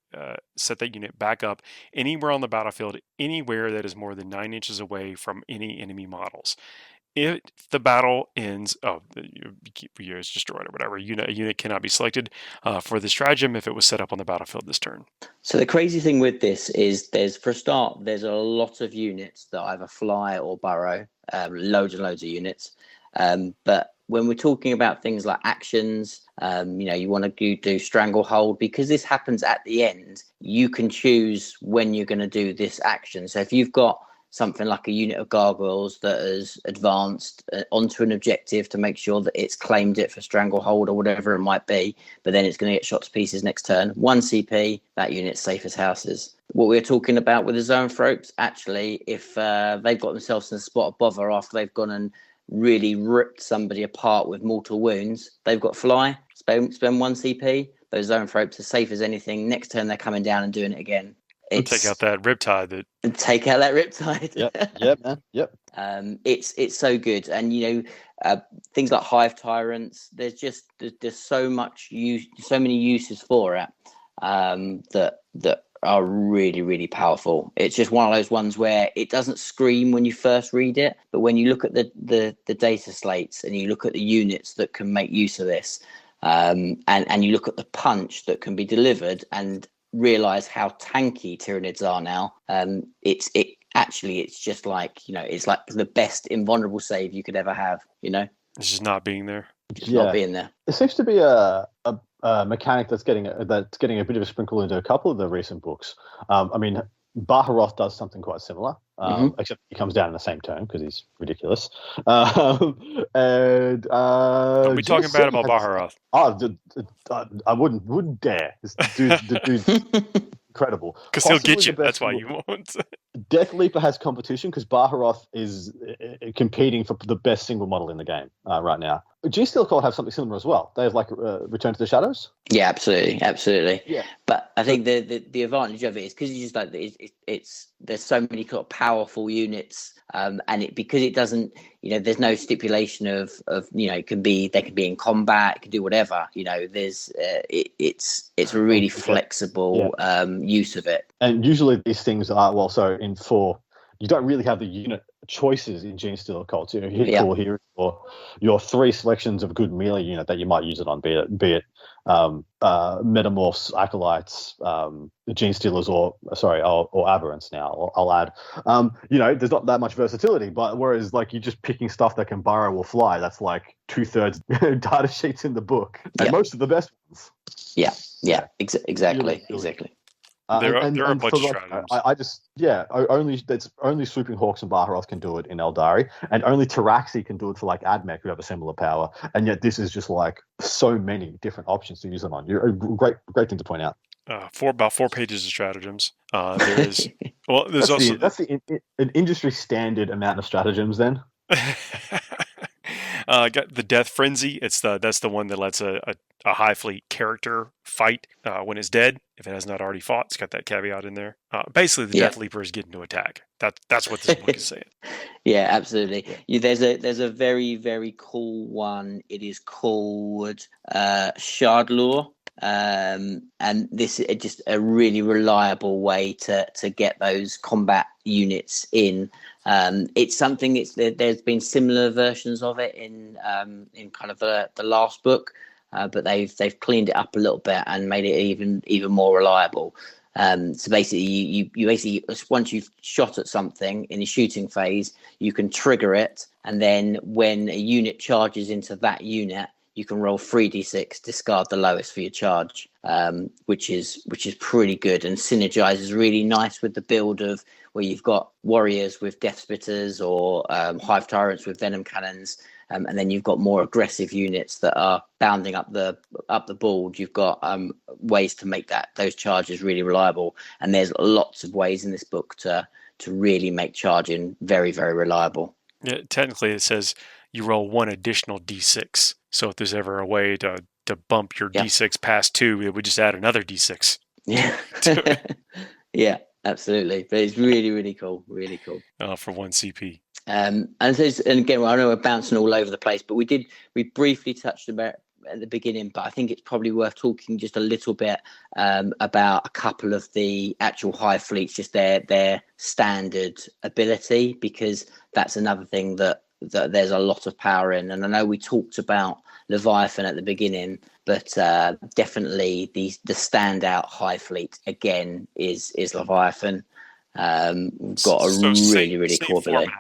set that unit back up anywhere on the battlefield, anywhere that is more than 9 inches away from any enemy models. If the battle ends, it's destroyed or whatever, a unit cannot be selected for the stratagem if it was set up on the battlefield this turn. So the crazy thing with this is there's a lot of units that either fly or burrow, loads and loads of units. But when we're talking about things like actions, you want to do stranglehold, because this happens at the end. You can choose when you're going to do this action. So if you've got something like a unit of gargoyles that has advanced onto an objective to make sure that it's claimed it for stranglehold or whatever it might be, but then it's going to get shot to pieces next turn. 1 CP, that unit's safe as houses. What we're talking about with the Zoanthropes, actually, if they've got themselves in a spot of bother after they've gone and really ripped somebody apart with mortal wounds, they've got fly, spend 1 CP. Those Zoanthropes are safe as anything. Next turn, they're coming down and doing it again. Take out that riptide. Take out that riptide. Yep, man. Yep. It's so good, and things like hive tyrants. There's so many uses for it that are really, really powerful. It's just one of those ones where it doesn't scream when you first read it, but when you look at the data slates and you look at the units that can make use of this, and you look at the punch that can be delivered and realize how tanky Tyranids are now. It's just like, it's like the best invulnerable save you could ever have. It's just not being there. Not being there. It seems to be a mechanic that's getting a bit of a sprinkle into a couple of the recent books. Baharoth does something quite similar, except he comes down in the same turn because he's ridiculous. Are we talking bad about Baharoth? I wouldn't dare. The dude's incredible. Because he'll get you. That's why you won't. Death Leaper has competition because Baharoth is competing for the best single model in the game right now. G-Steel Cold have something similar as well. They have Return to the Shadows. Yeah, absolutely. Yeah, but I think the advantage of it is because it's just like there's so many kind of powerful units, and because it doesn't, there's no stipulation of they can be in combat, it can do whatever. There's it's a really flexible use of it. And usually these things are you don't really have the unit choices in Genestealer Cults. You hit core here or your 3 selections of good melee unit that you might use it on, be it Metamorphs, Acolytes, Genestealers, or Aberrants now, I'll add. There's not that much versatility, but whereas you're just picking stuff that can burrow or fly, that's like 2/3 data sheets in the book. And most of the best ones. Exactly. There are a bunch of stratagems. Only Swooping Hawks and Baharoth can do it in Eldari, and only Taraxi can do it for Admech, who have a similar power. And yet this is just so many different options to use them on. You're a great thing to point out. About 4 pages of stratagems. There's also an industry standard amount of stratagems. Then got the Death Frenzy. That's the one that lets a High Fleet character fight when it's dead if it has not already fought. It's got that caveat in there. Basically, the Death Leaper is getting to attack. That's what this book is saying. Yeah, absolutely. There's a very, very cool one. It is called Shardlore. And this is just a really reliable way to get those combat units in. It's something. There's been similar versions of it in kind of the last book, but they've cleaned it up a little bit and made it even more reliable. So basically, you basically, once you've shot at something in the shooting phase, you can trigger it, and then when a unit charges into that unit, you can roll 3d6, discard the lowest for your charge, which is pretty good and synergizes really nice with the build of where you've got warriors with death spitters or hive tyrants with venom cannons, and then you've got more aggressive units that are bounding up the board. You've got ways to make those charges really reliable, and there's lots of ways in this book to really make charging very, very reliable. Yeah, technically it says you roll 1 additional d6. So if there's ever a way to bump your d6 past 2, it would just add another d6. Yeah. Yeah, absolutely. But it's really, really cool. Really cool. For 1 CP. And again, I know we're bouncing all over the place, but we briefly touched about at the beginning, but I think it's probably worth talking just a little bit about a couple of the actual hive fleets, just their standard ability, because that's another thing that there's a lot of power in. And I know we talked about Leviathan at the beginning, but definitely the standout hive fleet again is Leviathan. We've got a really cool ability.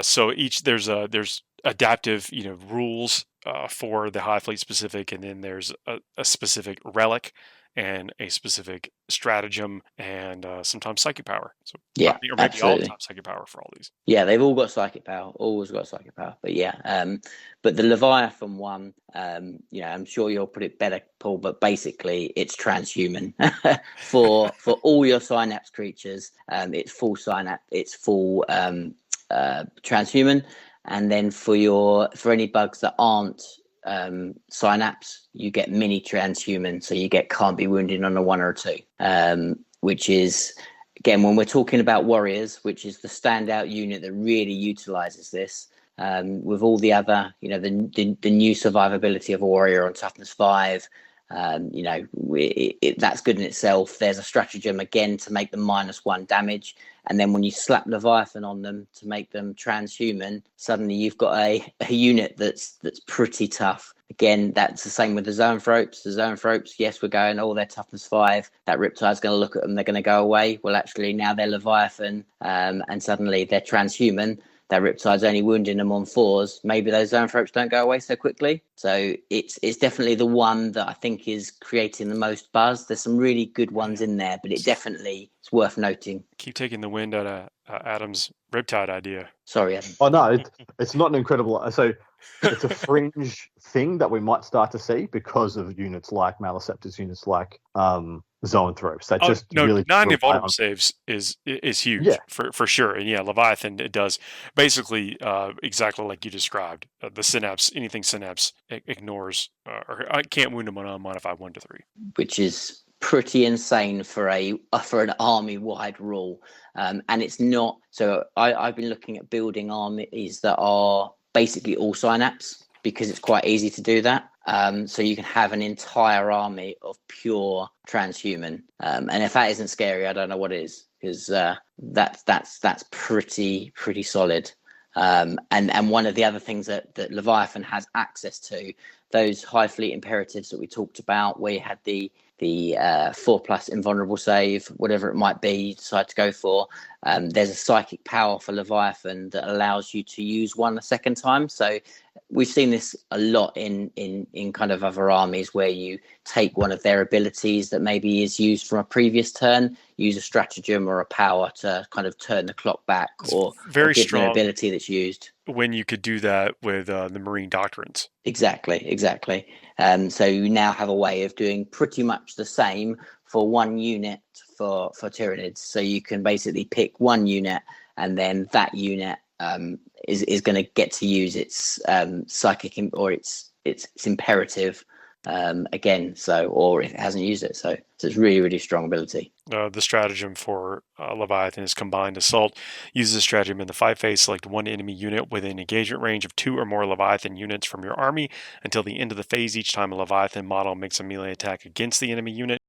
So there's adaptive, rules for the hive fleet specific, and then there's a specific relic and a specific stratagem, and sometimes psychic power. So yeah, or maybe all the time psychic power for all these. Yeah, they've all got psychic power. Always got psychic power. But yeah, but the Leviathan one, I'm sure you'll put it better, Paul. But basically, it's transhuman for all your synapse creatures. It's full synapse. It's full transhuman. And then for any bugs that aren't synapse, you get mini transhuman, so you get can't be wounded on a 1 or a 2, which is, again, when we're talking about warriors, which is the standout unit that really utilizes this, with all the other, the new survivability of a warrior on toughness 5. That's good in itself. There's a stratagem again to make them -1 damage, and then when you slap Leviathan on them to make them transhuman, suddenly you've got a unit that's pretty tough. Again, that's the same with the Zoanthropes. The Zoanthropes, yes, we're going, they're toughness 5. That Riptide's going to look at them, they're going to go away. Well, actually, now they're Leviathan, and suddenly they're transhuman. That Riptide's only wounding them on 4s. Maybe those Zoanthropes don't go away so quickly. So it's definitely the one that I think is creating the most buzz. There's some really good ones in there, but it definitely is worth noting. Keep taking the wind out of Adam's Riptide idea. Sorry, Adam. Oh no, it's not an incredible. So it's a fringe thing that we might start to see because of units like Malaceptors, units like Zoanthropes. That just really 9 invulnerable saves is huge for sure. And yeah, Leviathan, it does basically exactly like you described. The synapse, anything synapse ignores or I can't wound them on a modified 1 to 3, which is pretty insane for an army wide rule. And it's not. So I've been looking at building armies that are basically all synapse, because it's quite easy to do that. So you can have an entire army of pure transhuman, and if that isn't scary, I don't know what is, because that's pretty solid. And one of the other things that Leviathan has access to, those high fleet imperatives that we talked about, where you had the 4+ invulnerable save, whatever it might be you decide to go for. There's a psychic power for Leviathan that allows you to use 1 a second time. So we've seen this a lot in kind of other armies, where you take one of their abilities that maybe is used from a previous turn, use a stratagem or a power to kind of turn the clock back, or give strong an ability that's used. When you could do that with the Marine Doctrines. Exactly. So you now have a way of doing pretty much the same for 1 unit for Tyranids. So you can basically pick 1 unit, and then that unit is going to get to use its psychic or its imperative again. So, or if it hasn't used it, so it's really strong ability. The stratagem for Leviathan is combined assault. Uses a stratagem in the 5 phase. Select 1 enemy unit within engagement range of 2 or more Leviathan units from your army until the end of the phase. Each time a Leviathan model makes a melee attack against the enemy unit,